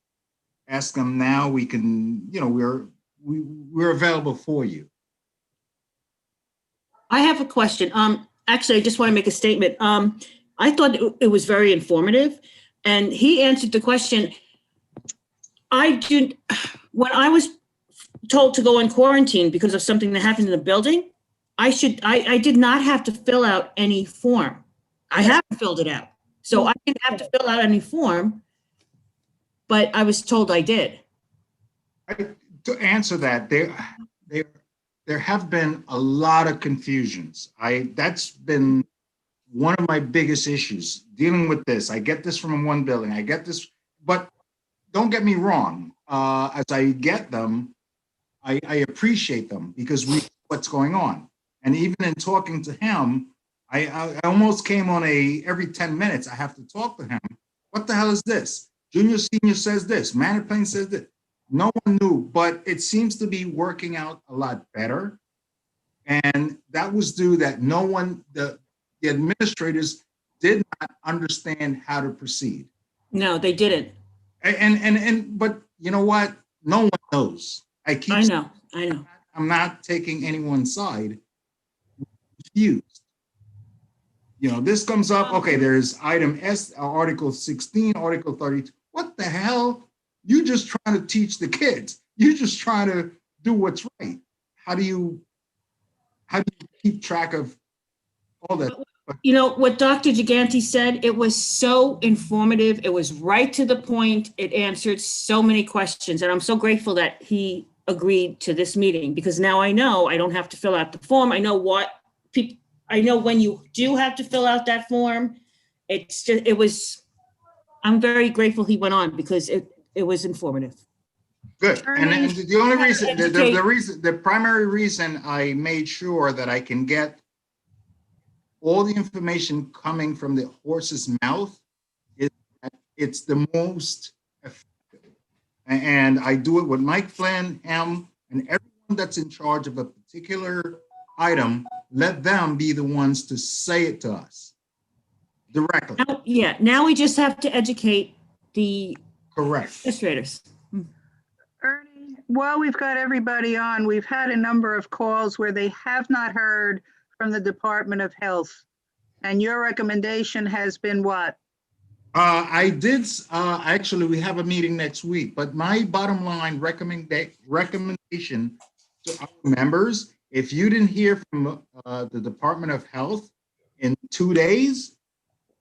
ask them now. We can, we're available for you. I have a question. Actually, I just want to make a statement. I thought it was very informative, and he answered the question. When I was told to go in quarantine because of something that happened in the building, I did not have to fill out any form. I haven't filled it out. So I didn't have to fill out any form, but I was told I did. To answer that, there have been a lot of confusions. That's been one of my biggest issues dealing with this. I get this from one building. I get this, but don't get me wrong. As I get them, I appreciate them because we know what's going on. And even in talking to him, I almost came on every 10 minutes, I have to talk to him. What the hell is this? Junior, senior says this, Manipulation says this. No one knew, but it seems to be working out a lot better. And that was due that no one, the administrators did not understand how to proceed. No, they didn't. But you know what? No one knows. I know. I'm not taking anyone's side. I'm confused. This comes up, okay, there's item S, Article 16, Article 32. What the hell? You're just trying to teach the kids. You're just trying to do what's right. How do you keep track of all that? you know, what Dr. Gigante said, it was so informative. It was right to the point. It answered so many questions. And I'm so grateful that he agreed to this meeting, because now I know I don't have to fill out the form. I know what people, I know when you do have to fill out that form. It's just, it was, I'm very grateful he went on, because it was informative. Good. And Ernie? the only reason, Educate- the primary reason I made sure that I can get all the information coming from the horse's mouth is that it's the most effective. And I do it with Mike Flynn, him, and everyone that's in charge of a particular item. Let them be the ones to say it to us directly. Yeah, now we just have to educate the Correct. administrators. Ernie, while we've got everybody on, we've had a number of calls where they have not heard from the Department of Health. And your recommendation has been what? I did, actually, we have a meeting next week, but my bottom line recommendation to our members, if you didn't hear from the Department of Health in 2 days,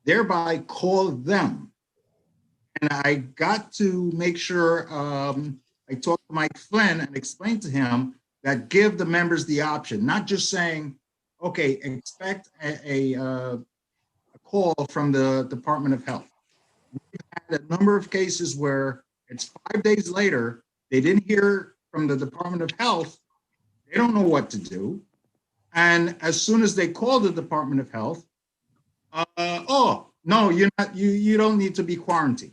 thereby call them. And I got to make sure I talked to Mike Flynn and explained to him that give the members the option, not just saying, okay, expect a call from the Department of Health. We've had a number of cases where it's 5 days later, they didn't hear from the Department of Health, they don't know what to do. And as soon as they call the Department of Health, oh, no, you're not, you don't need to be quarantined.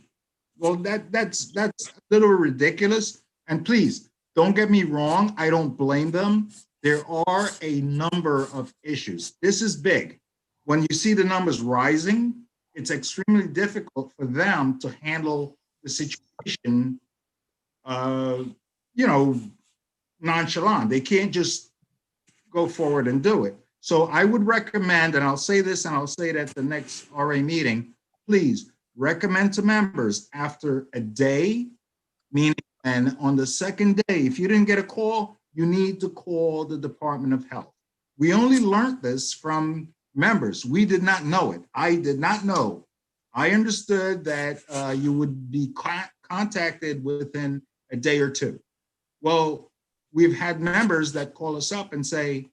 Well, that's a little ridiculous. And please, don't get me wrong, I don't blame them. There are a number of issues. This is big. When you see the numbers rising, it's extremely difficult for them to handle the situation, nonchalant. They can't just go forward and do it. So I would recommend, and I'll say this and I'll say it at the next RA meeting, please recommend to members after a day, meaning, and on the second day, if you didn't get a call, you need to call the Department of Health. We only learned this from members. We did not know it. I did not know. I understood that you would be contacted within a day or two. Well, we've had members that call us up and say,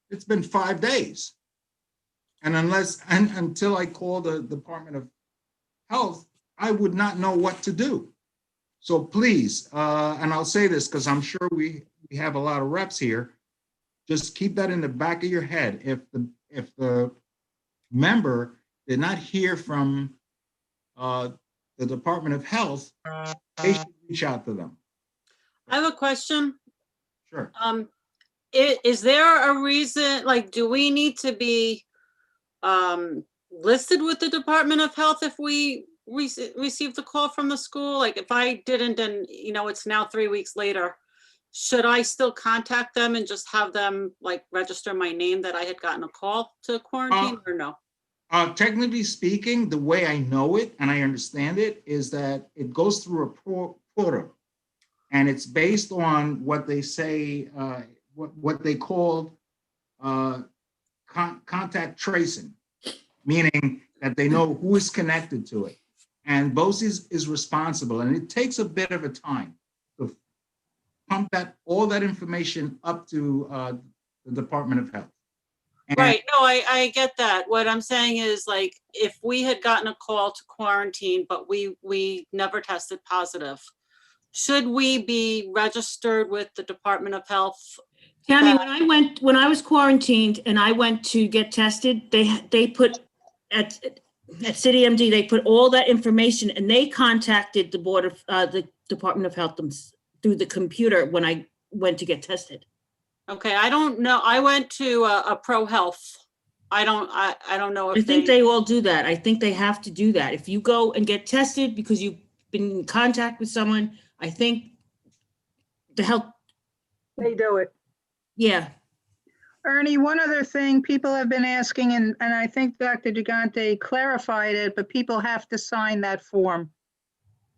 it's been 5 days. And until I call the Department of Health, I would not know what to do. So please, and I'll say this because I'm sure we have a lot of reps here, just keep that in the back of your head. If the member did not hear from the Department of Health, they should reach out to them. I have a question. Sure. Is there a reason, like, do we need to be listed with the Department of Health if we receive the call from the school? Like, if I didn't, and it's now 3 weeks later, should I still contact them and just have them like register my name that I had gotten a call to quarantine, or no? Technically speaking, the way I know it and I understand it is that it goes through a portal, and it's based on what they say, what they call contact tracing, meaning that they know who is connected to it. And BOCES is responsible, and it takes a bit of a time to pump all that information up to the Department of Health. And Right, no, I get that. What I'm saying is, like, if we had gotten a call to quarantine, but we never tested positive, should we be registered with the Department of Health? Tammy, when I was quarantined and I went to get tested, they put at City MD, they put all that information, and they contacted the Department of Health through the computer when I went to get tested. Okay, I don't know. I went to a Pro Health. I don't know if I think they all do that. I think they have to do that. If you go and get tested because you've been in contact with someone, I think the health, They do it. yeah. Ernie, one other thing people have been asking, and I think Dr. Gigante clarified it, but people have to sign that form.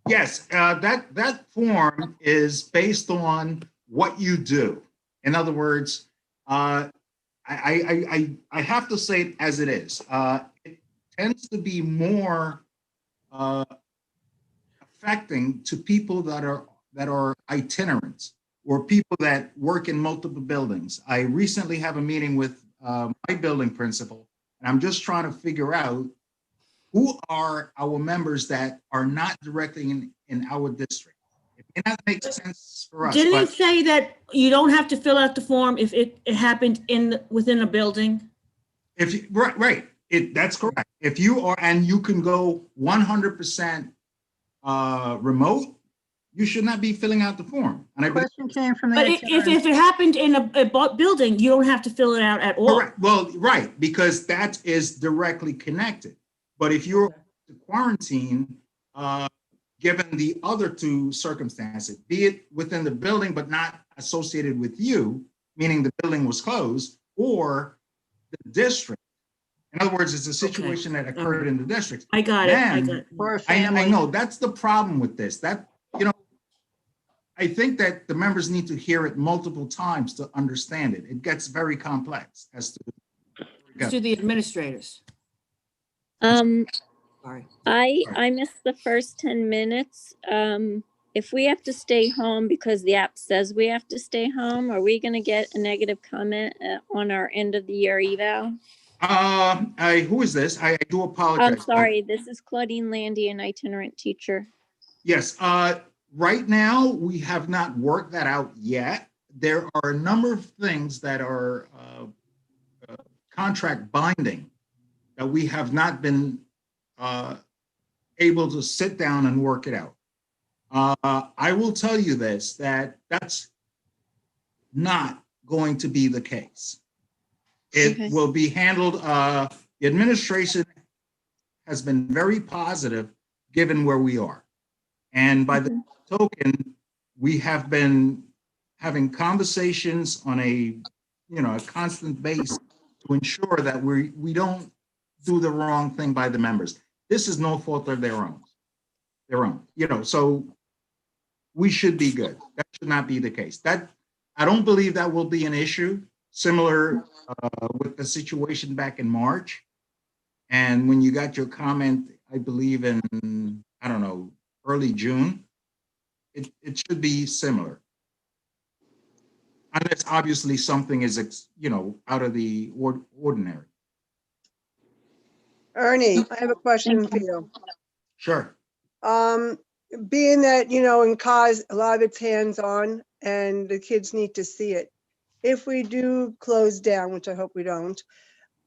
yes, that form is based on what you do. In other words, I I have to say it as it is. It tends to be more affecting to people that are itinerant or people that work in multiple buildings. I recently have a meeting with my building principal, and I'm just trying to figure out who are our members that are not directly in our district. It may not make sense for us, Didn't he but say that you don't have to fill out the form if it happened within a building? if you, right, that's correct. If you are, and you can go 100% remote, you should not be filling out the form. And I believe, Question came from the But if itinerant. it happened in a building, you don't have to fill it out at all. correct, well, right, because that is directly connected. But if you're to quarantine, given the other two circumstances, be it within the building but not associated with you, meaning the building was closed, or the district. In other words, it's a situation that occurred in the district. I got it. I Then- got it. Or a I family. know, that's the problem with this. That, I think that the members need to hear it multiple times to understand it. It gets very complex as to. Let's do the administrators. Sorry. I missed the first 10 minutes. If we have to stay home because the app says we have to stay home, are we gonna get a negative comment on our end of the year eval? Who is this? I do apologize. I'm sorry, this is Claudine Landy, an itinerant teacher. Yes, right now, we have not worked that out yet. There are a number of things that are contract binding that we have not been able to sit down and work it out. I will tell you this, that's not going to be the case. It Okay. will be handled, the administration has been very positive given where we are. And by the token, we have been having conversations on a constant basis to ensure that we don't do the wrong thing by the members. This is no fault of their own, so we should be good. That should not be the case. That, I don't believe that will be an issue, similar with the situation back in March. And when you got your comment, I believe in, I don't know, early June, it should be similar. Unless obviously something is, out of the ordinary. Ernie, I have a question for you. Sure. Being that, in cars, a lot of it's hands-on and the kids need to see it. If we do close down, which I hope we don't,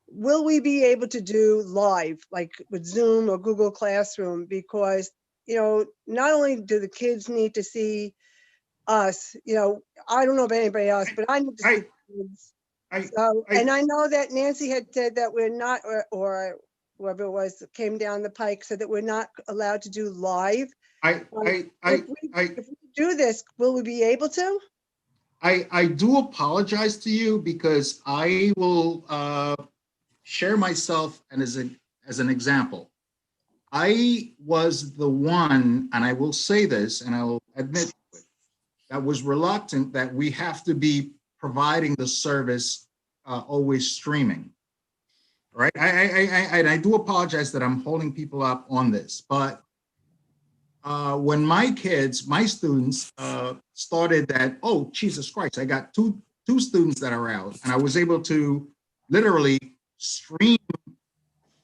will we be able to do live, like with Zoom or Google Classroom? Because, not only do the kids need to see us, I don't know about anybody else, but I need to see the kids. And I know that Nancy had said that we're not, or whoever it was came down the pike, said that we're not allowed to do live. If we do this, will we be able to? I do apologize to you because I will share myself and as an example. I was the one, and I will say this, and I will admit it, that was reluctant that we have to be providing the service always streaming. Right? I do apologize that I'm holding people up on this, but when my students started that, oh, Jesus Christ, I got two students that are out, and I was able to literally stream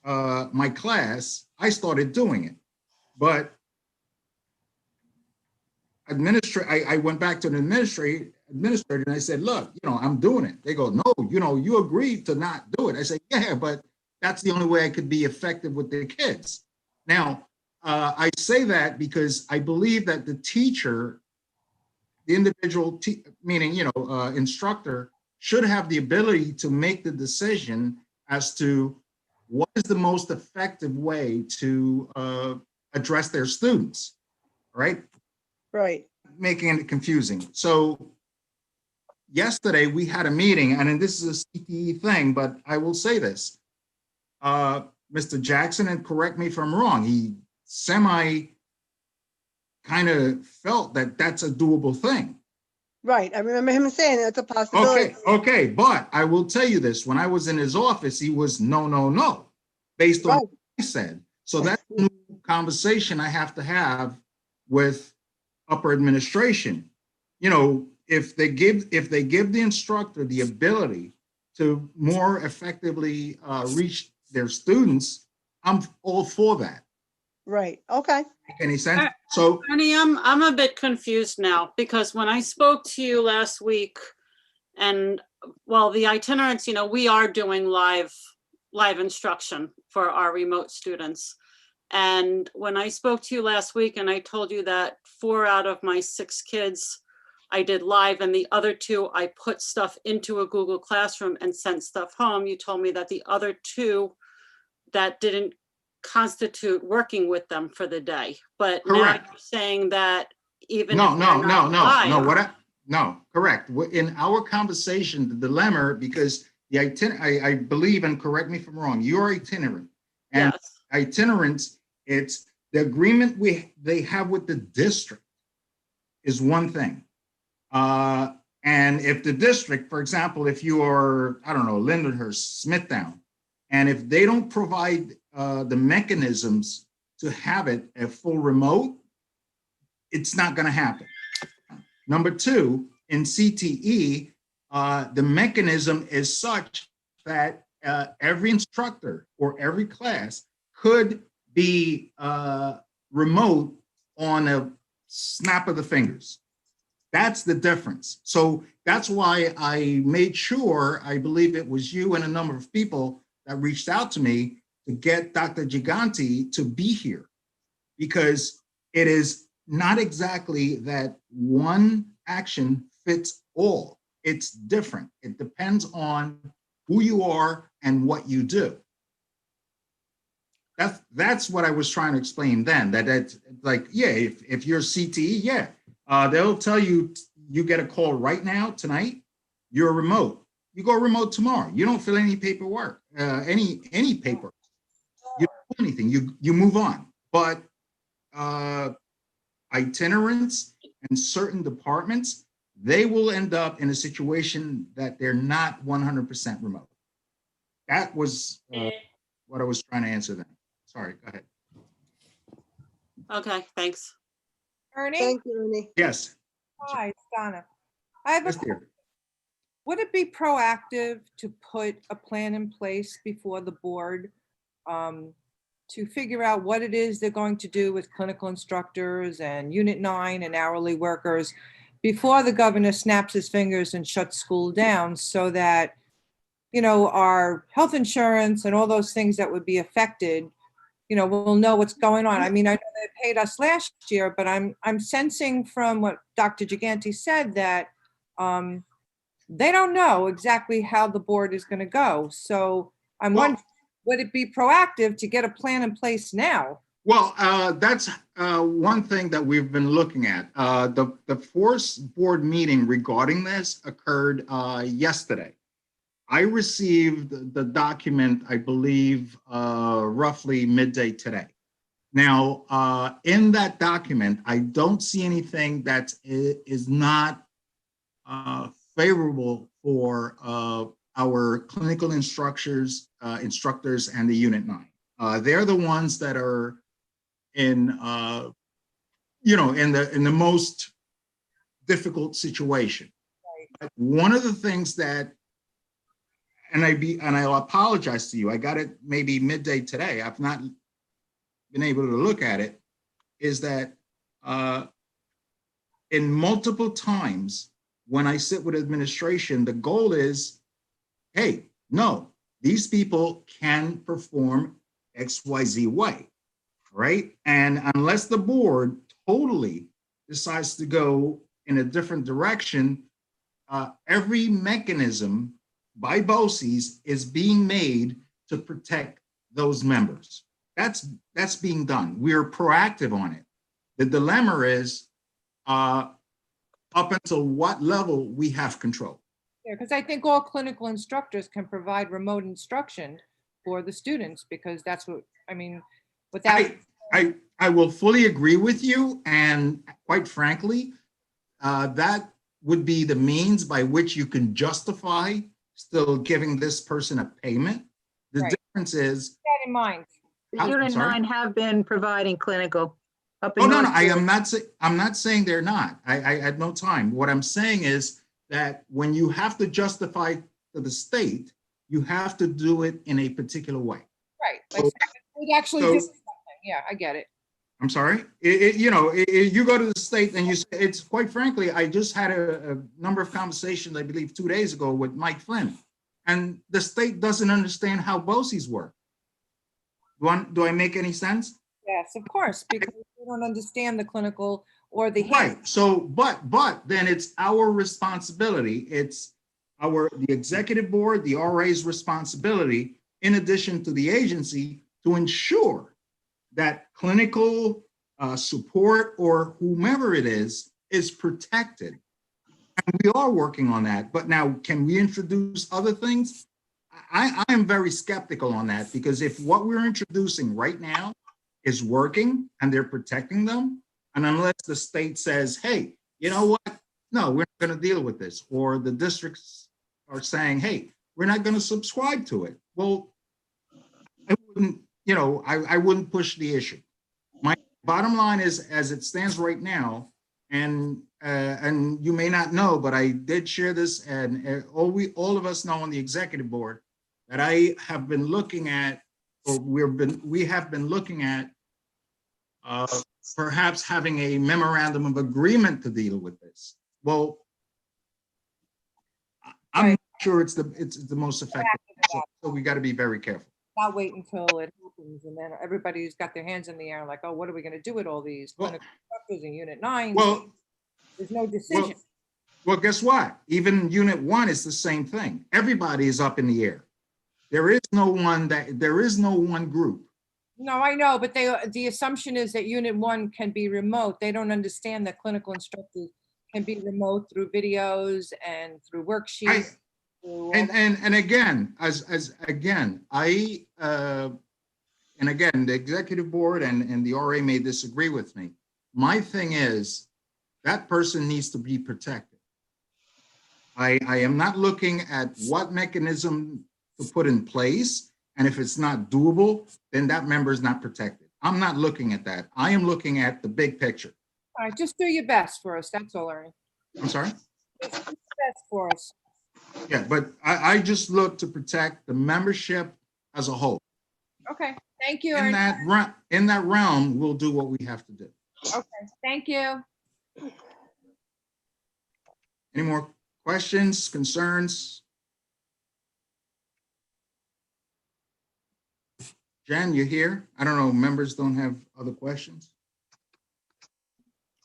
my class, I started doing it. But I went back to the administrator and I said, look, I'm doing it. They go, no, you agreed to not do it. I said, yeah, but that's the only way I could be effective with the kids. Now, I say that because I believe that the teacher, the individual, instructor, should have the ability to make the decision as to what is the most effective way to address their students, right? Right. Making it confusing. So yesterday we had a meeting, and this is a CTE thing, but I will say this. Mr. Jackson, and correct me if I'm wrong, he kind of felt that that's a doable thing. Right, I remember him saying that's a possibility. Okay, but I will tell you this, when I was in his office, he was no, based on Right. what he said. So that's a new conversation I have to have with upper administration. You know, if they give the instructor the ability to more effectively reach their students, I'm all for that. Right, okay. Make any sense? So Ernie, I'm a bit confused now because when I spoke to you last week and well, the itinerants, you know, we are doing live instruction for our remote students. And when I spoke to you last week and I told you that 4 out of my 6 kids I did live and the other 2 I put stuff into a Google Classroom and sent stuff home, you told me that the other 2 that didn't constitute working with them for the day. But now correct. you're saying that even No, if they're not live- no, correct. In our conversation, the dilemma, because the I believe, and correct me if I'm wrong, you're itinerant. And Yes. itinerants, it's the agreement they have with the district is one thing. And if the district, for example, if you are, I don't know, Lindenhurst, Smithtown, and if they don't provide the mechanisms to have it a full remote, it's not going to happen. Number 2, in CTE, the mechanism is such that every instructor or every class could be remote on a snap of the fingers. That's the difference. So that's why I made sure, I believe it was you and a number of people that reached out to me to get Dr. Gigante to be here, because it is not exactly that one action fits all. It's different. It depends on who you are and what you do. That's what I was trying to explain then, that's like, yeah, if you're CTE, yeah, they'll tell you, you get a call right now, tonight, you're remote. You go remote tomorrow. You don't fill any paperwork, any paper. You don't do anything, you move on. But itinerants and certain departments, they will end up in a situation that they're not 100% remote. That was what I was trying to answer then. Sorry, go ahead. Okay, thanks. Ernie? Thank you, Ernie. Yes. Hi, it's Donna. I have a, Yes, dear. would it be proactive to put a plan in place before the board to figure out what it is they're going to do with clinical instructors and Unit 9 and hourly workers before the governor snaps his fingers and shuts school down, so that, you know, our health insurance and all those things that would be affected, you know, we'll know what's going on. I mean, I know they paid us last year, but I'm sensing from what Dr. Gigante said that they don't know exactly how the board is going to go. So I'm wondering, would it be proactive to get a plan in place now? Well, that's one thing that we've been looking at. The first board meeting regarding this occurred yesterday. I received the document, I believe, roughly midday today. Now, in that document, I don't see anything that is not favorable for our clinical instructors and the Unit 9. They're the ones that are in, in the most difficult situation. Right. One of the things that, and I'll apologize to you, I got it maybe midday today, I've not been able to look at it, is that in multiple times when I sit with administration, the goal is, hey, no, these people can perform XYZ way, right? And unless the board totally decides to go in a different direction, every mechanism by BOCES is being made to protect those members. That's being done. We're proactive on it. The dilemma is up until what level we have control. Yeah, because I think all clinical instructors can provide remote instruction for the students, because that's what, I mean, without. I will fully agree with you. And quite frankly, that would be the means by which you can justify still giving this person a payment. The Right. difference is, That in mind. I'm Unit sorry? 9 have been providing clinical. up in Oh, no, North I am Jersey. I'm not saying they're not. I had no time. What I'm saying is that when you have to justify to the state, you have to do it in a particular way. Right. So- Like, we'd actually so- do something. Yeah, I get it. I'm sorry. You go to the state and you say, it's quite frankly, I just had a number of conversations, I believe 2 days ago with Mike Flynn, and the state doesn't understand how BOCES work. Do I make any sense? Yes, of course, because we don't understand the clinical or the. Right. So, but then it's our responsibility. It's the executive board, the RA's responsibility, in addition to the agency, to ensure that clinical support or whomever it is protected. And we are working on that. But now, can we introduce other things? I am very skeptical on that, because if what we're introducing right now is working and they're protecting them, and unless the state says, hey, you know what? No, we're not going to deal with this, or the districts are saying, hey, we're not going to subscribe to it. Well, I wouldn't, I wouldn't push the issue. My bottom line is, as it stands right now, and you may not know, but I did share this, and all of us know on the executive board that I have been looking at, or we have been looking at perhaps having a memorandum of agreement to deal with this. Well, I'm not sure it's the most effective. So we got to be very careful. Not wait until it happens, and then everybody's got their hands in the air, like, oh, what are we gonna do with all these Well- clinical instructors in Unit 9? Well, There's no decision. well, guess what? Even Unit 1 is the same thing. Everybody is up in the air. There is no one group. No, I know, but the assumption is that Unit 1 can be remote. They don't understand that clinical instructors can be remote through videos and through worksheets. through all- And again, the executive board and the RA may disagree with me. My thing is, that person needs to be protected. I am not looking at what mechanism to put in place, and if it's not doable, then that member is not protected. I'm not looking at that. I am looking at the big picture. All right, just do your best for us. That's all, Ernie. I'm sorry? Just do your best for us. Yeah, but I just look to protect the membership as a whole. Okay, thank you, In Ernie. that realm, we'll do what we have to do. Okay, thank you. Any more questions, concerns? Jen, you here? I don't know, members don't have other questions?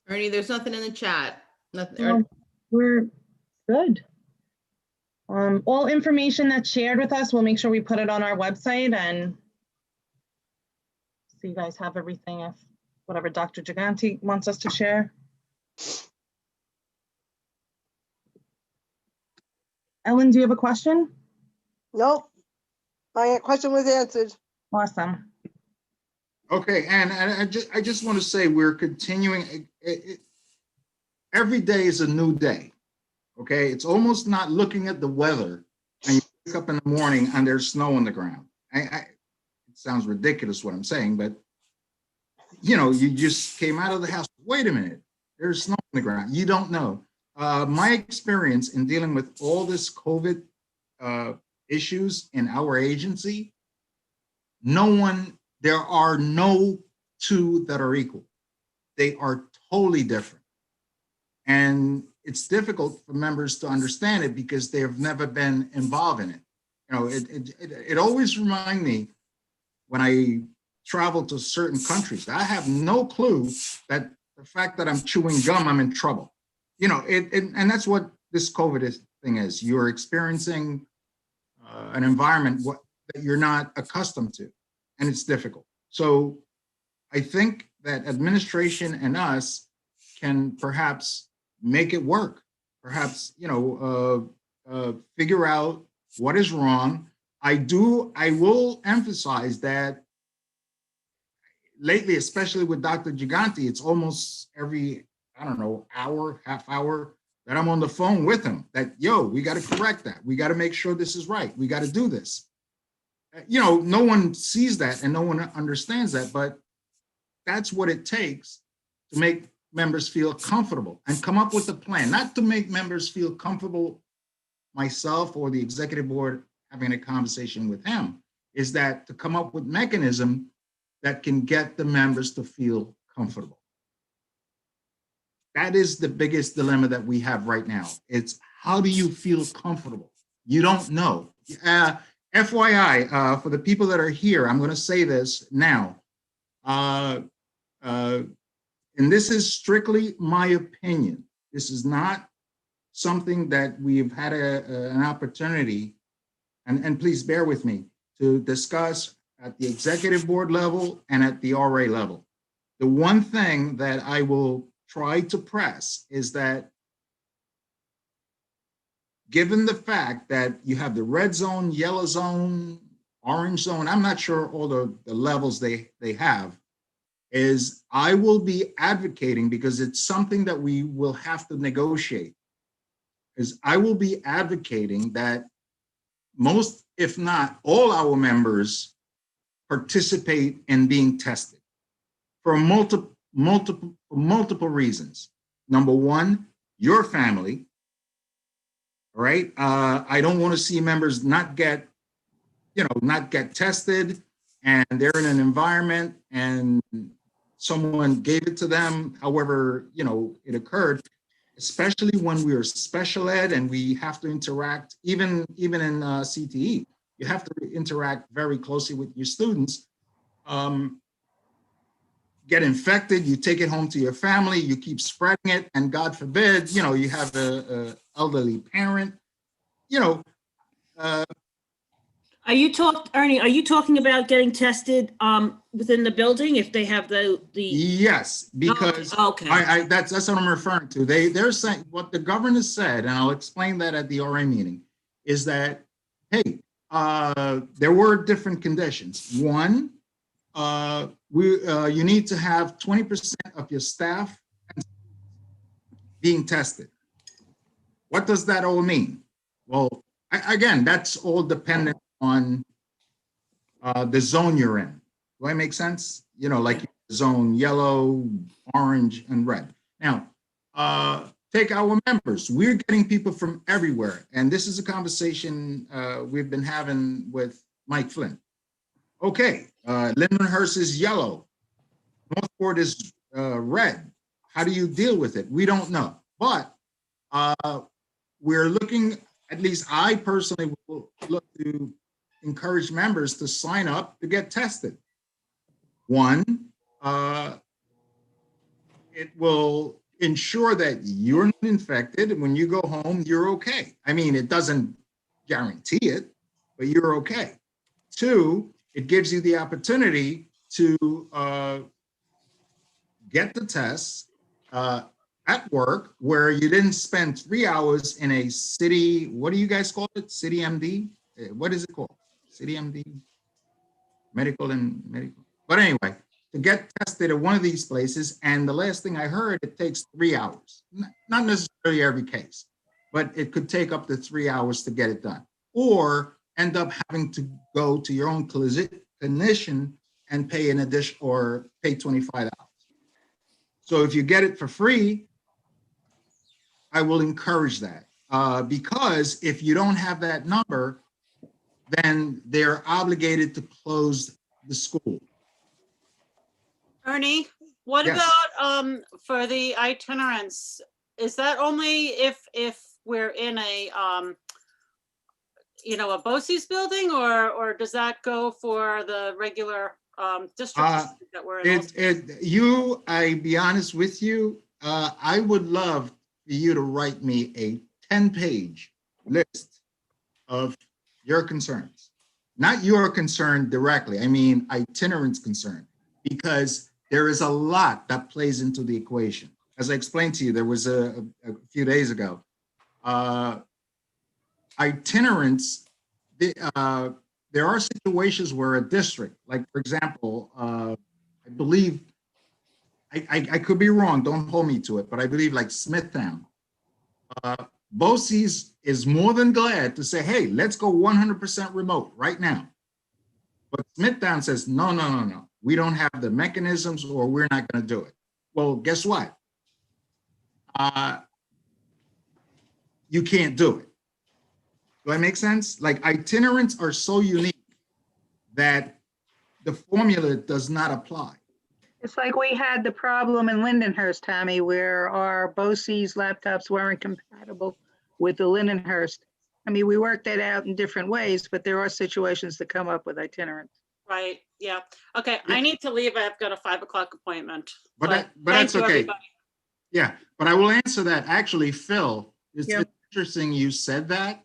Ernie, there's nothing in the chat. Nothing. No, we're good. All information that's shared with us, we'll make sure we put it on our website, and so you guys have everything, if whatever Dr. Gigante wants us to share. Ellen, do you have a question? Nope. My question was answered. Awesome. Okay, and I just want to say we're continuing. Every day is a new day. Okay, it's almost not looking at the weather and you wake up in the morning and there's snow on the ground. It sounds ridiculous what I'm saying, but you just came out of the house. Wait a minute, there's snow on the ground. You don't know. My experience in dealing with all this COVID issues in our agency, there are no two that are equal. They are totally different. And it's difficult for members to understand it because they have never been involved in it. It always reminds me when I travel to certain countries, I have no clue that the fact that I'm chewing gum, I'm in trouble. And that's what this COVID thing is. You're experiencing an environment that you're not accustomed to, and it's difficult. So I think that administration and us can perhaps make it work. Perhaps, figure out what is wrong. I will emphasize that lately, especially with Dr. Gigante, it's almost every, I don't know, hour, half hour, that I'm on the phone with him, that, yo, we got to correct that. We got to make sure this is right. We got to do this. You know, no one sees that and no one understands that, but that's what it takes to make members feel comfortable and come up with a plan, not to make members feel comfortable, myself or the executive board having a conversation with him, is that to come up with mechanism that can get the members to feel comfortable. That is the biggest dilemma that we have right now. It's how do you feel comfortable? You don't know. FYI, for the people that are here, I'm going to say this now. And this is strictly my opinion. This is not something that we've had an opportunity, and please bear with me, to discuss at the executive board level and at the RA level. The one thing that I will try to press is that, given the fact that you have the red zone, yellow zone, orange zone, I'm not sure all the levels they have, is I will be advocating, because it's something that we will have to negotiate, is I will be advocating that most, if not all, our members participate in being tested for multiple reasons. Number one, your family, right? I don't want to see members not get tested, and they're in an environment and someone gave it to them, however, it occurred, especially when we're special ed and we have to interact, even in CTE, you have to interact very closely with your students. Get infected, you take it home to your family, you keep spreading it, and God forbid, you have a elderly parent, Ernie, are you talking about getting tested within the building if they have the? Yes, because Okay. that's what I'm referring to. They're saying, what the governor said, and I'll explain that at the RA meeting, is that, hey, there were different conditions. One, you need to have 20% of your staff being tested. What does that all mean? Well, again, that's all dependent on the zone you're in. Do I make sense? Like zone yellow, orange, and red. Now, take our members. We're getting people from everywhere. And this is a conversation we've been having with Mike Flynn. Okay, Lindenhurst is yellow. Northport is red. How do you deal with it? We don't know. But we're looking, at least I personally will look to encourage members to sign up to get tested. One, it will ensure that you're not infected, and when you go home, you're okay. I mean, it doesn't guarantee it, but you're okay. Two, it gives you the opportunity to get the tests at work, where you didn't spend 3 hours in a city, what do you guys call it? City MD? What is it called? City MD? Medical. But anyway, to get tested at one of these places, and the last thing I heard, it takes 3 hours. Not necessarily every case, but it could take up to 3 hours to get it done. Or end up having to go to your own clinician and pay an addition, or pay $25. So if you get it for free, I will encourage that, because if you don't have that number, then they're obligated to close the school. Ernie, what Yes. about for the itinerants? Is that only if we're in a a BOCES building, or does that go for the regular district that we're in? I be honest with you, I would love for you to write me a 10-page list of your concerns. Not your concern directly, I mean itinerant's concern, because there is a lot that plays into the equation. As I explained to you, there was a few days ago, itinerants, there are situations where a district, like for example, I believe, I could be wrong, don't hold me to it, but I believe like Smithtown, BOCES is more than glad to say, hey, let's go 100% remote right now. But Smithtown says, no, no, no, no. We don't have the mechanisms, or we're not going to do it. Well, guess what? You can't do it. Do that make sense? Like, itinerants are so unique that the formula does not apply. It's like we had the problem in Lindenhurst, Tammy, where our BOCES laptops weren't compatible with the Lindenhurst. I mean, we worked that out in different ways, but there are situations that come up with itinerants. Right, yeah. Okay, I need to leave. I've got a 5 o'clock appointment. But But that's thank you, okay. everybody. Yeah, but I will answer that. Actually, Phil, it's Yeah. interesting you said that.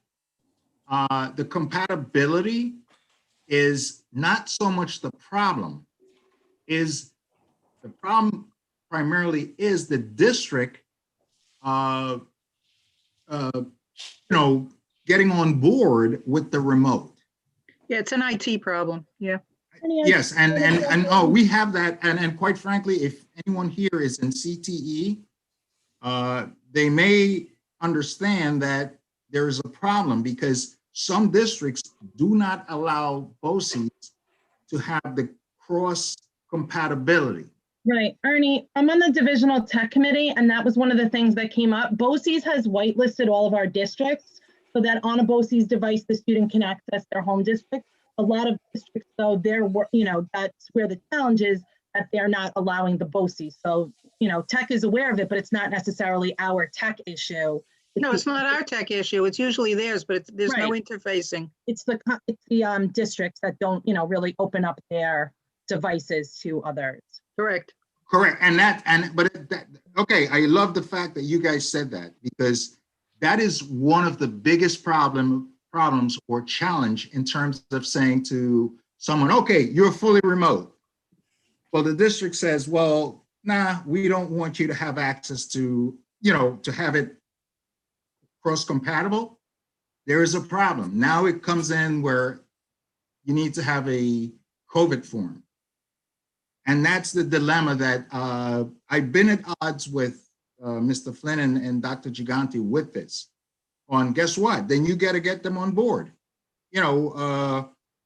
The compatibility is not so much the problem, is the problem primarily is the district, getting on board with the remote. Yeah, it's an IT problem. Yeah. Yes, and oh, we have that, and quite frankly, if anyone here is in CTE, they may understand that there is a problem because some districts do not allow BOCES to have the cross compatibility. Right, Ernie, I'm on the divisional tech committee, and that was one of the things that came up. BOCES has whitelisted all of our districts so that on a BOCES device, the student can access their home district. A lot of districts, though, that's where the challenge is, that they're not allowing the BOCES. So, tech is aware of it, but it's not necessarily our tech issue. No, it's not our tech issue. It's usually theirs, but there's no interfacing. It's the districts that don't, really open up their devices to others. Correct. Correct, okay, I love the fact that you guys said that, because that is one of the biggest problems or challenge in terms of saying to someone, okay, you're fully remote. Well, the district says, well, nah, we don't want you to have access to, to have it cross-compatible. There is a problem. Now it comes in where you need to have a COVID form. And that's the dilemma that I've been at odds with Mr. Flynn and Dr. Gigante with this. On guess what? Then you got to get them on board.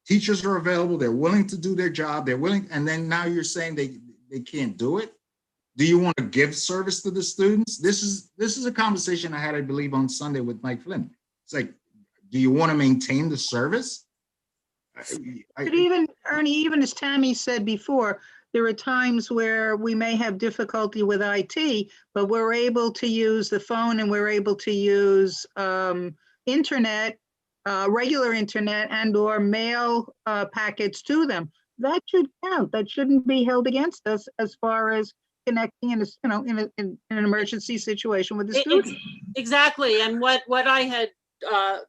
Teachers are available. They're willing to do their job. They're willing. And then now you're saying they can't do it. Do you want to give service to the students? This is a conversation I had, I believe, on Sunday with Mike Flynn. It's like, do you want to maintain the service? But even, Ernie, even as Tammy said before, there are times where we may have difficulty with IT, but we're able to use the phone and we're able to use internet, regular internet, and or mail packets to them. That should count. That shouldn't be held against us as far as connecting in an emergency situation with the student. Exactly, and what I had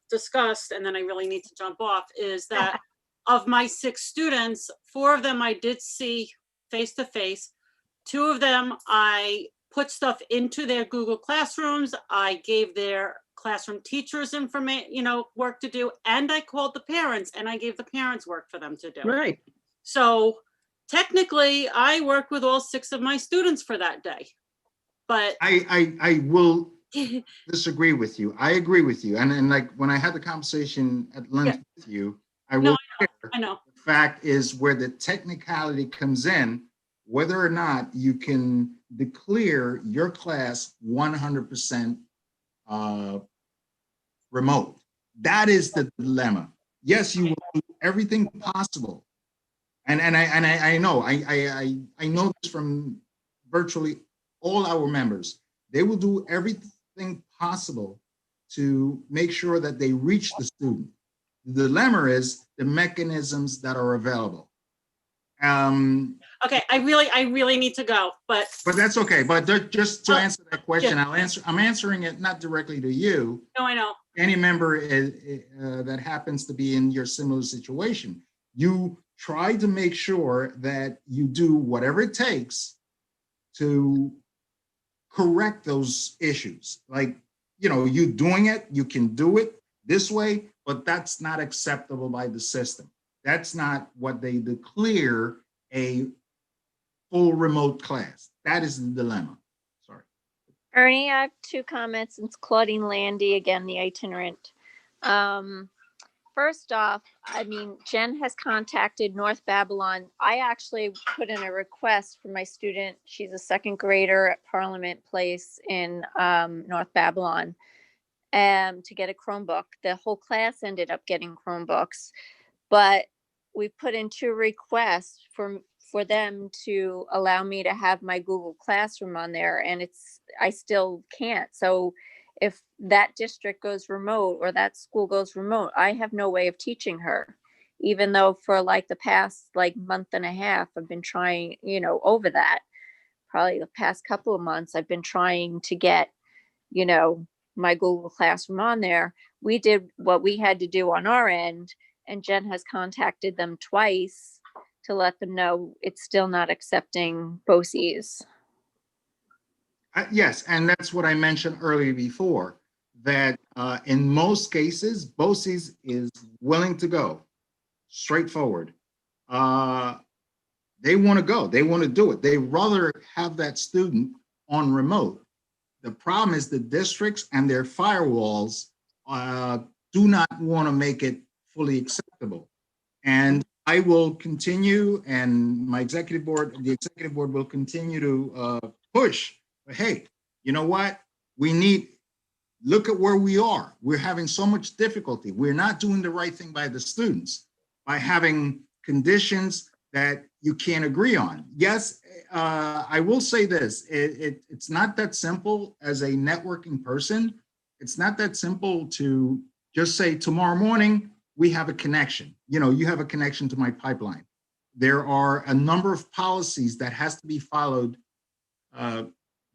discussed, and then I really need to jump off, is that of my 6 students, 4 of them I did see face to face. 2 of them I put stuff into their Google Classrooms. I gave their classroom teachers information, work to do, and I called the parents and I gave the parents work for them to do. Right. So technically, I worked with all 6 of my students for that day, but I will disagree with you. I agree with you, and like when I had the conversation at lunch with you, I know. The fact is where the technicality comes in, whether or not you can declare your class 100% remote. That is the dilemma. Yes, you will do everything possible. And I know this from virtually all our members. They will do everything possible to make sure that they reach the student. The dilemma is the mechanisms that are available. Okay, I really need to go, but that's okay. But just to answer that question, I'm answering it not directly to you. No, I know. Any member that happens to be in your similar situation, you try to make sure that you do whatever it takes to correct those issues. Like, you doing it, you can do it this way, but that's not acceptable by the system. That's not what they declare a full remote class. That is the dilemma. Sorry. Ernie, I have two comments. It's Claudine Landy, again, the itinerant. First off, I mean, Jen has contacted North Babylon. I actually put in a request for my student. She's a second grader at Parliament Place in North Babylon, to get a Chromebook. The whole class ended up getting Chromebooks, but we put in two requests for them to allow me to have my Google Classroom on there, and I still can't. So if that district goes remote or that school goes remote, I have no way of teaching her, even though for like the past like month and a half, I've been trying, over that, probably the past couple of months, I've been trying to get, my Google Classroom on there. We did what we had to do on our end, and Jen has contacted them twice to let them know it's still not accepting BOCES. Yes, and that's what I mentioned earlier before, that in most cases, BOCES is willing to go, straightforward. They want to go, they want to do it. They rather have that student on remote. The problem is the districts and their firewalls do not want to make it fully acceptable. And I will continue, and the executive board will continue to push. But hey, you know what? Look at where we are. We're having so much difficulty. We're not doing the right thing by the students by having conditions that you can't agree on. Yes, I will say this. It's not that simple as a networking person. It's not that simple to just say tomorrow morning, we have a connection. You have a connection to my pipeline. There are a number of policies that has to be followed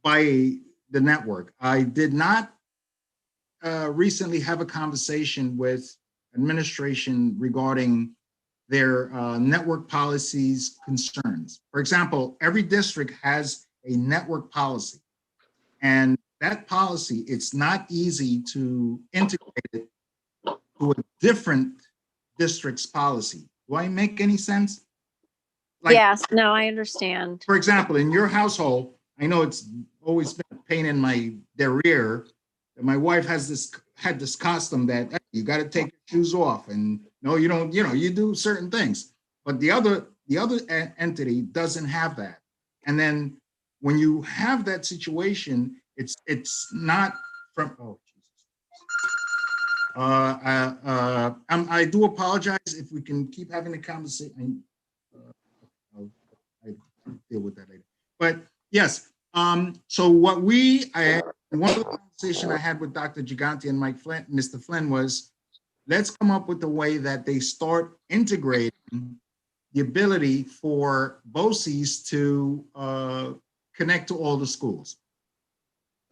by the network. I did not recently have a conversation with administration regarding their network policies concerns. For example, every district has a network policy, and that policy, it's not easy to integrate it to a different district's policy. Do I make any sense? Yes, no, I understand. For example, in your household, I know it's always been a pain in their rear. My wife had this custom that hey, you got to take your shoes off, and no, you don't. You do certain things, but the other entity doesn't have that. And then when you have that situation, it's not from. Oh, Jesus. I do apologize if we can keep having the conversation. I'll deal with that later. But yes. So one of the conversation I had with Dr. Gigante and Mr. Flynn was, let's come up with a way that they start integrating the ability for BOCES to connect to all the schools.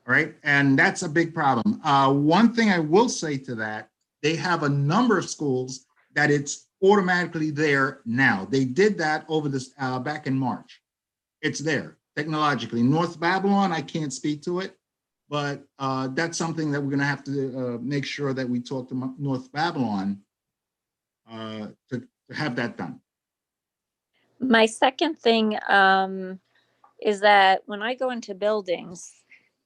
All right, and that's a big problem. One thing I will say to that, they have a number of schools that it's automatically there now. They did that over this back in March. It's there. Technologically. North Babylon, I can't speak to it, but that's something that we're going to have to make sure that we talk to North Babylon to have that done. My second thing is that when I go into buildings,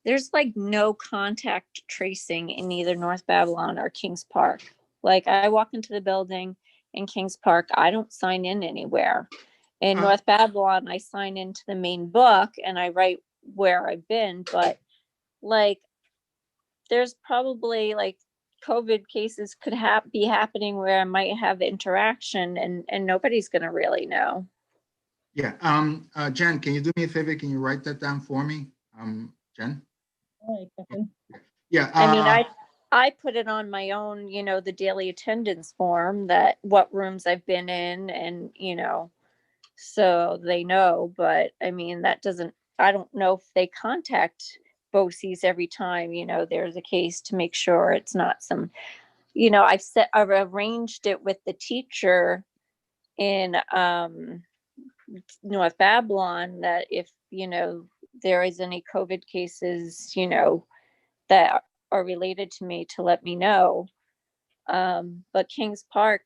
there's like no contact tracing in either North Babylon or Kings Park. Like I walk into the building in Kings Park, I don't sign in anywhere. In North Babylon, I sign into the main book and I write where I've been, but like there's probably like COVID cases could be happening where I might have interaction and nobody's going to really know. Yeah. Jen, can you do me a favor? Can you write that down for me? Jen? Yeah. I mean, I put it on my own, the daily attendance form that what rooms I've been in and, so they know, but I mean, I don't know if they contact BOCES every time, there's a case to make sure it's not some, I've arranged it with the teacher in North Babylon that if, there is any COVID cases, that are related to me to let me know. But Kings Park,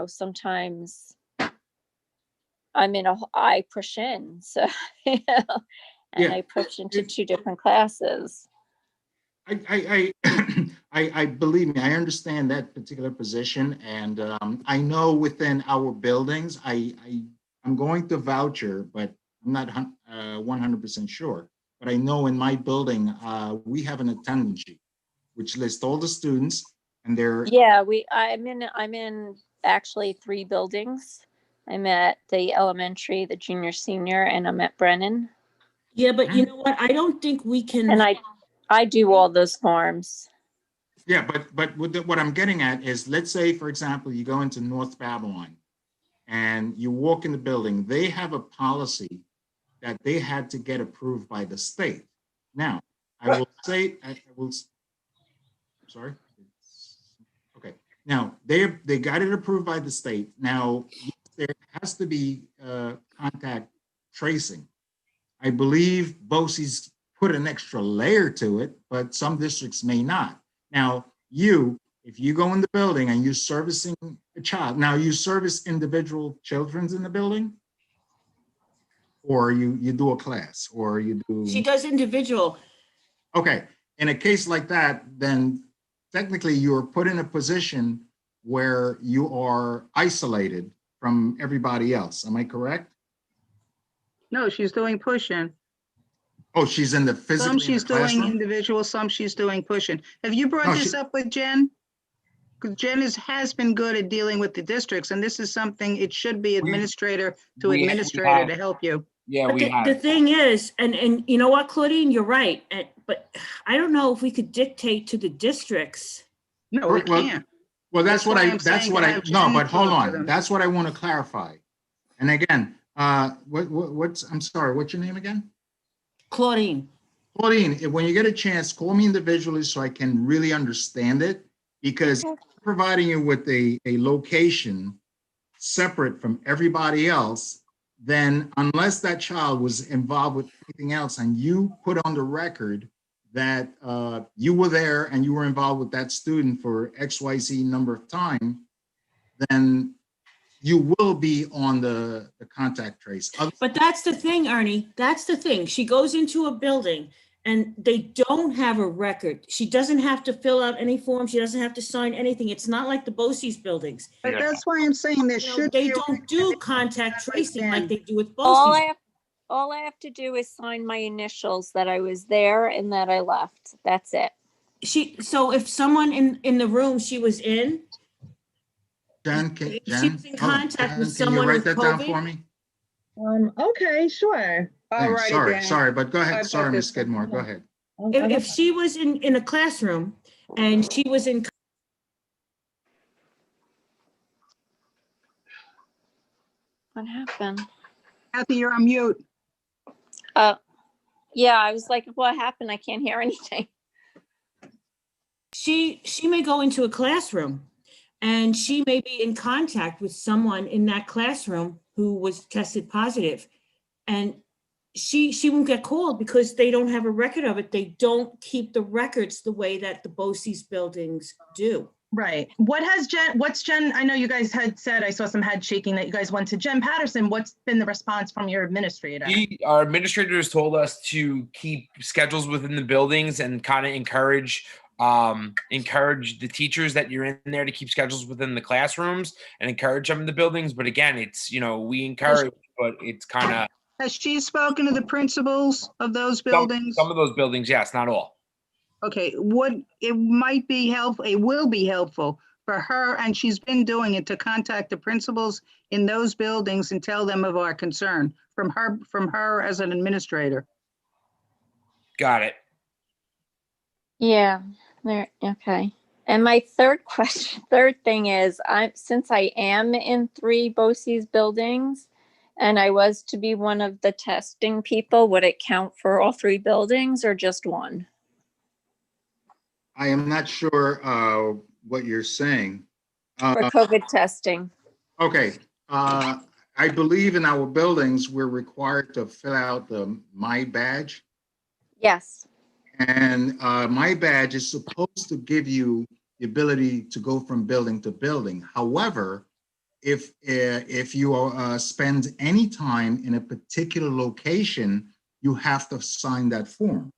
sometimes I push in, so, and I push into two different classes. I believe me, I understand that particular position, and I know within our buildings, I'm going to voucher, but I'm not 100% sure. But I know in my building, we have an attendance sheet, which lists all the students and their. Yeah, I'm in actually 3 buildings. I'm at the elementary, the junior, senior, and I'm at Brennan. Yeah, but you know what? I don't think we can. And I do all those forms. Yeah, but what I'm getting at is, let's say, for example, you go into North Babylon and you walk in the building, they have a policy that they had to get approved by the state. Now, I will say, sorry. Okay. Now, they got it approved by the state. Now, there has to be contact tracing. I believe BOCES put an extra layer to it, but some districts may not. Now, if you go in the building and you're servicing a child, now you service individual children's in the building, or you do a class, or you do. She does individual. Okay, in a case like that, then technically you're put in a position where you are isolated from everybody else. Am I correct? No, she's doing push-in. Oh, she's in the physical. Some she's doing individual, some she's doing push-in. Have you brought this up with Jen? Because Jen has been good at dealing with the districts, and this is something, it should be administrator to administrator to help you. Yeah, But we have. the thing is, and you know what, Claudine, you're right. But I don't know if we could dictate to the districts. No, we can't. Well, no, but hold talk to on. them. That's what I want to clarify. And again, I'm sorry, what's your name again? Claudine. Claudine, when you get a chance, call me individually so I can really understand it, because providing you with a location separate from everybody else, then unless that child was involved with anything else and you put on the record that you were there and you were involved with that student for XYZ number of time, then you will be on the contact trace. But that's the thing, Ernie. That's the thing. She goes into a building and they don't have a record. She doesn't have to fill out any form. She doesn't have to sign anything. It's not like the BOCES buildings. But that's why I'm saying there should They be. don't do contact tracing like they do with BOCES. All I have to do is sign my initials that I was there and that I left. That's it. So if someone in the room she was in, Jen, she was in contact with can you someone write with that down COVID? for me? Okay, sure. All right, Sorry, but go ahead. I've Sorry, got Ms. this. Skidmore, go ahead. If she was in a classroom and she was in. What happened? Kathy, you're on mute. Yeah, I was like, what happened? I can't hear anything. She may go into a classroom and she may be in contact with someone in that classroom who was tested positive. And she won't get called because they don't have a record of it. They don't keep the records the way that the BOCES buildings do. Right. What's Jen, I know you guys had said, I saw some head shaking that you guys went to Jen Patterson. What's been the response from your administrator? Our administrators told us to keep schedules within the buildings and kind of encourage the teachers that you're in there to keep schedules within the classrooms and encourage them in the buildings. But again, it's, we encourage, but it's kind of. Has she spoken to the principals of those buildings? Some of those buildings, yes, not all. Okay, it will be helpful for her, and she's been doing it, to contact the principals in those buildings and tell them of our concern from her as an administrator. Got it. Yeah, okay. And my third thing is, since I am in 3 BOCES buildings and I was to be one of the testing people, would it count for all 3 buildings or just one? I am not sure what you're saying. For COVID testing. Okay. I believe in our buildings, we're required to fill out the My Badge. Yes. And My Badge is supposed to give you the ability to go from building to building. However, if you spend any time in a particular location, you have to sign that form.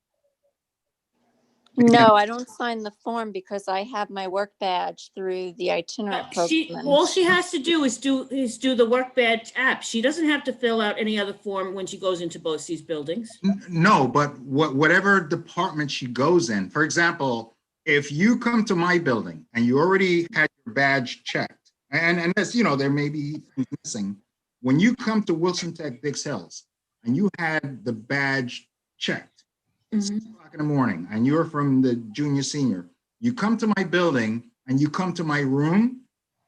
No, I don't sign the form because I have my work badge through the itinerant program. All she has to do is do the work badge app. She doesn't have to fill out any other form when she goes into both these buildings. No, but whatever department she goes in, for example, if you come to my building and you already had your badge checked, and as you know, there may be things missing. When you come to Wilson Tech Dix Hills and you had the badge checked, 6 o'clock in the morning, and you're from the junior senior, you come to my building and you come to my room,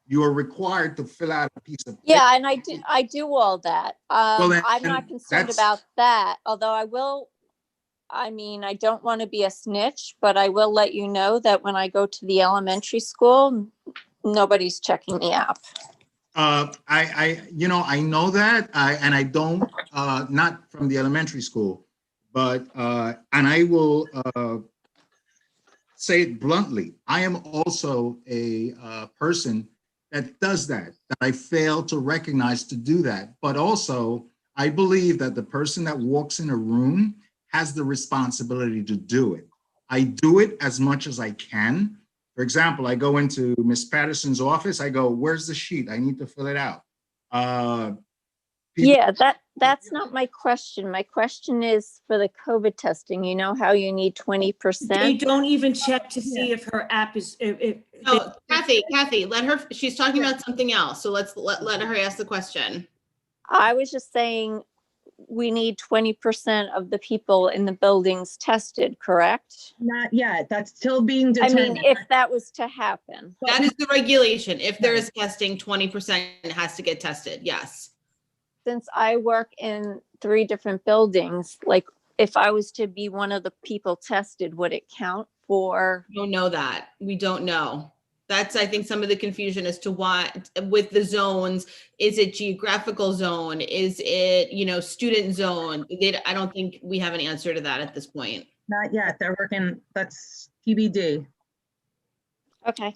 you are required to fill out a piece of paper. Yeah, and I do all that. then I'm not concerned that's- about that, although I don't want to be a snitch, but I will let you know that when I go to the elementary school, nobody's checking the app. I know that, and I don't, not from the elementary school, but, and I will say it bluntly, I am also a person that does that I fail to recognize to do that. But also, I believe that the person that walks in a room has the responsibility to do it. I do it as much as I can. For example, I go into Miss Patterson's office, I go, where's the sheet? I need to fill it out. Yeah, that's not my question. My question is for the COVID testing. You know how you need 20%? They don't even check to see if her app is, No, Kathy, she's talking about something else. So let her ask the question. I was just saying we need 20% of the people in the buildings tested, correct? Not yet. That's still being I determined. mean, if that was to happen. That is the regulation. If there is testing, 20% has to get tested. Yes. Since I work in 3 different buildings, like if I was to be one of the people tested, would it count for? We don't know that. We don't know. That's, I think, some of the confusion as to why with the zones, is it geographical zone? Is it, student zone? I don't think we have an answer to that at this point. Not yet. They're working, that's TBD. Okay,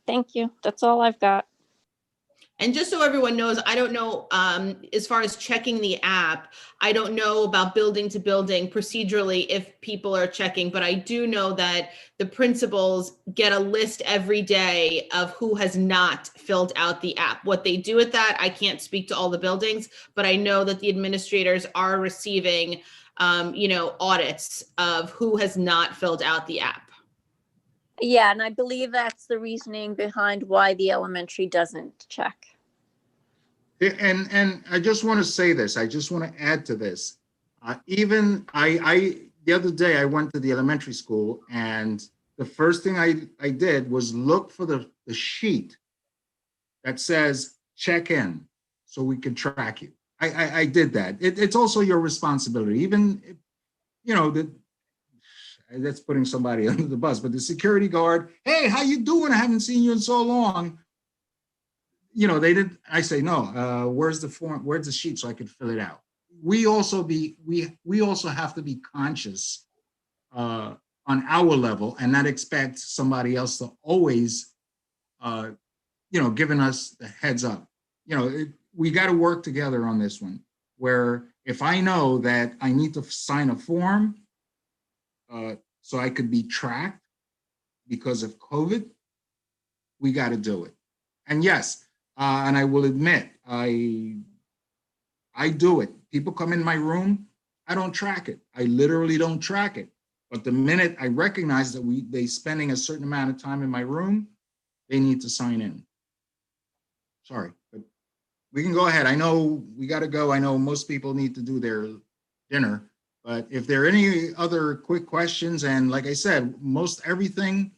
thank you. That's all I've got. And just so everyone knows, I don't know, as far as checking the app, I don't know about building to building procedurally if people are checking, but I do know that the principals get a list every day of who has not filled out the app. What they do with that, I can't speak to all the buildings, but I know that the administrators are receiving, audits of who has not filled out the app. Yeah, and I believe that's the reasoning behind why the elementary doesn't check. And I just want to say this, I just want to add to this. The other day I went to the elementary school and the first thing I did was look for the sheet that says check in so we can track you. I did that. It's also your responsibility, even if, that's putting somebody under the bus, but the security guard, hey, how you doing? I haven't seen you in so long. I say, no, where's the form? Where's the sheet so I could fill it out? We also have to be conscious on our level and not expect somebody else to always, giving us the heads up. We got to work together on this one, where if I know that I need to sign a form, so I could be tracked because of COVID, we got to do it. And yes, and I will admit, I do it. People come in my room, I don't track it. I literally don't track it. But the minute I recognize that they spending a certain amount of time in my room, they need to sign in. Sorry, but we can go ahead. I know we got to go. I know most people need to do their dinner. But if there are any other quick questions, and like I said, most everything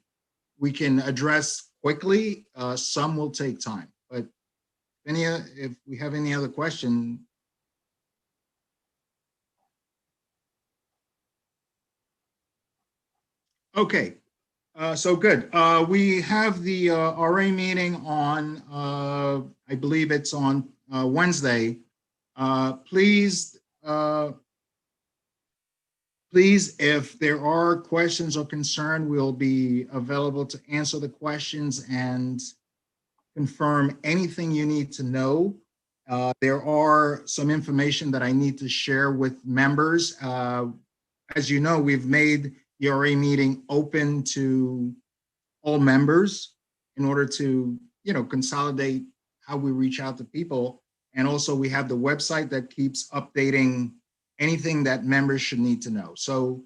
we can address quickly, some will take time. But if we have any other question. Okay, so good. We have the RA meeting on, I believe it's on Wednesday. Please, if there are questions or concern, we'll be available to answer the questions and confirm anything you need to know. There are some information that I need to share with members. As you know, we've made the RA meeting open to all members in order to, consolidate how we reach out to people. And also we have the website that keeps updating anything that members should need to know. So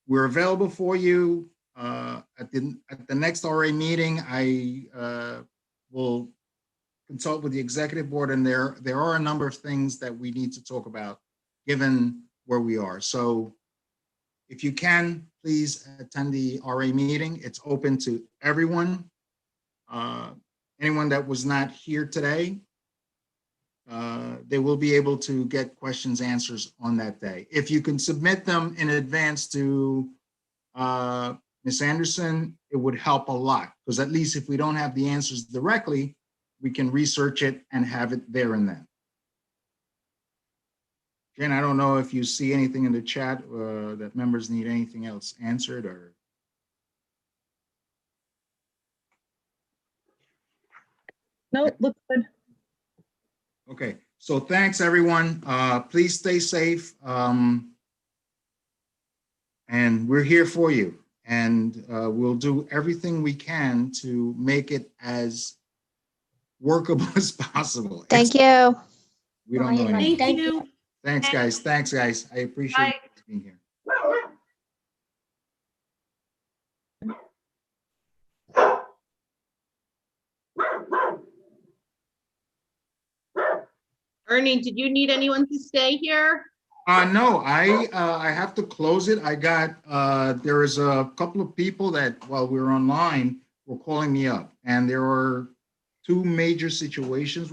we're available for you. At the next RA meeting, I will consult with the executive board, and there are a number of things that we need to talk about given where we are. So if you can, please attend the RA meeting. It's open to everyone. Anyone that was not here today, they will be able to get questions, answers on that day. If you can submit them in advance to Ms. Anderson, it would help a lot, because at least if we don't have the answers directly, we can research it and have it there and then. Jen, I don't know if you see anything in the chat that members need anything else answered or. Nope, looks good. Okay, so thanks, everyone. Please stay safe. And we're here for you. And we'll do everything we can to make it as workable as possible. Thank you. We don't know anything. Thank you. Thanks, guys. Thanks, guys. I appreciate being here. Ernie, did you need anyone to stay here? No, I have to close it. I got, there is a couple of people that while we were online were calling me up, and there are two major situations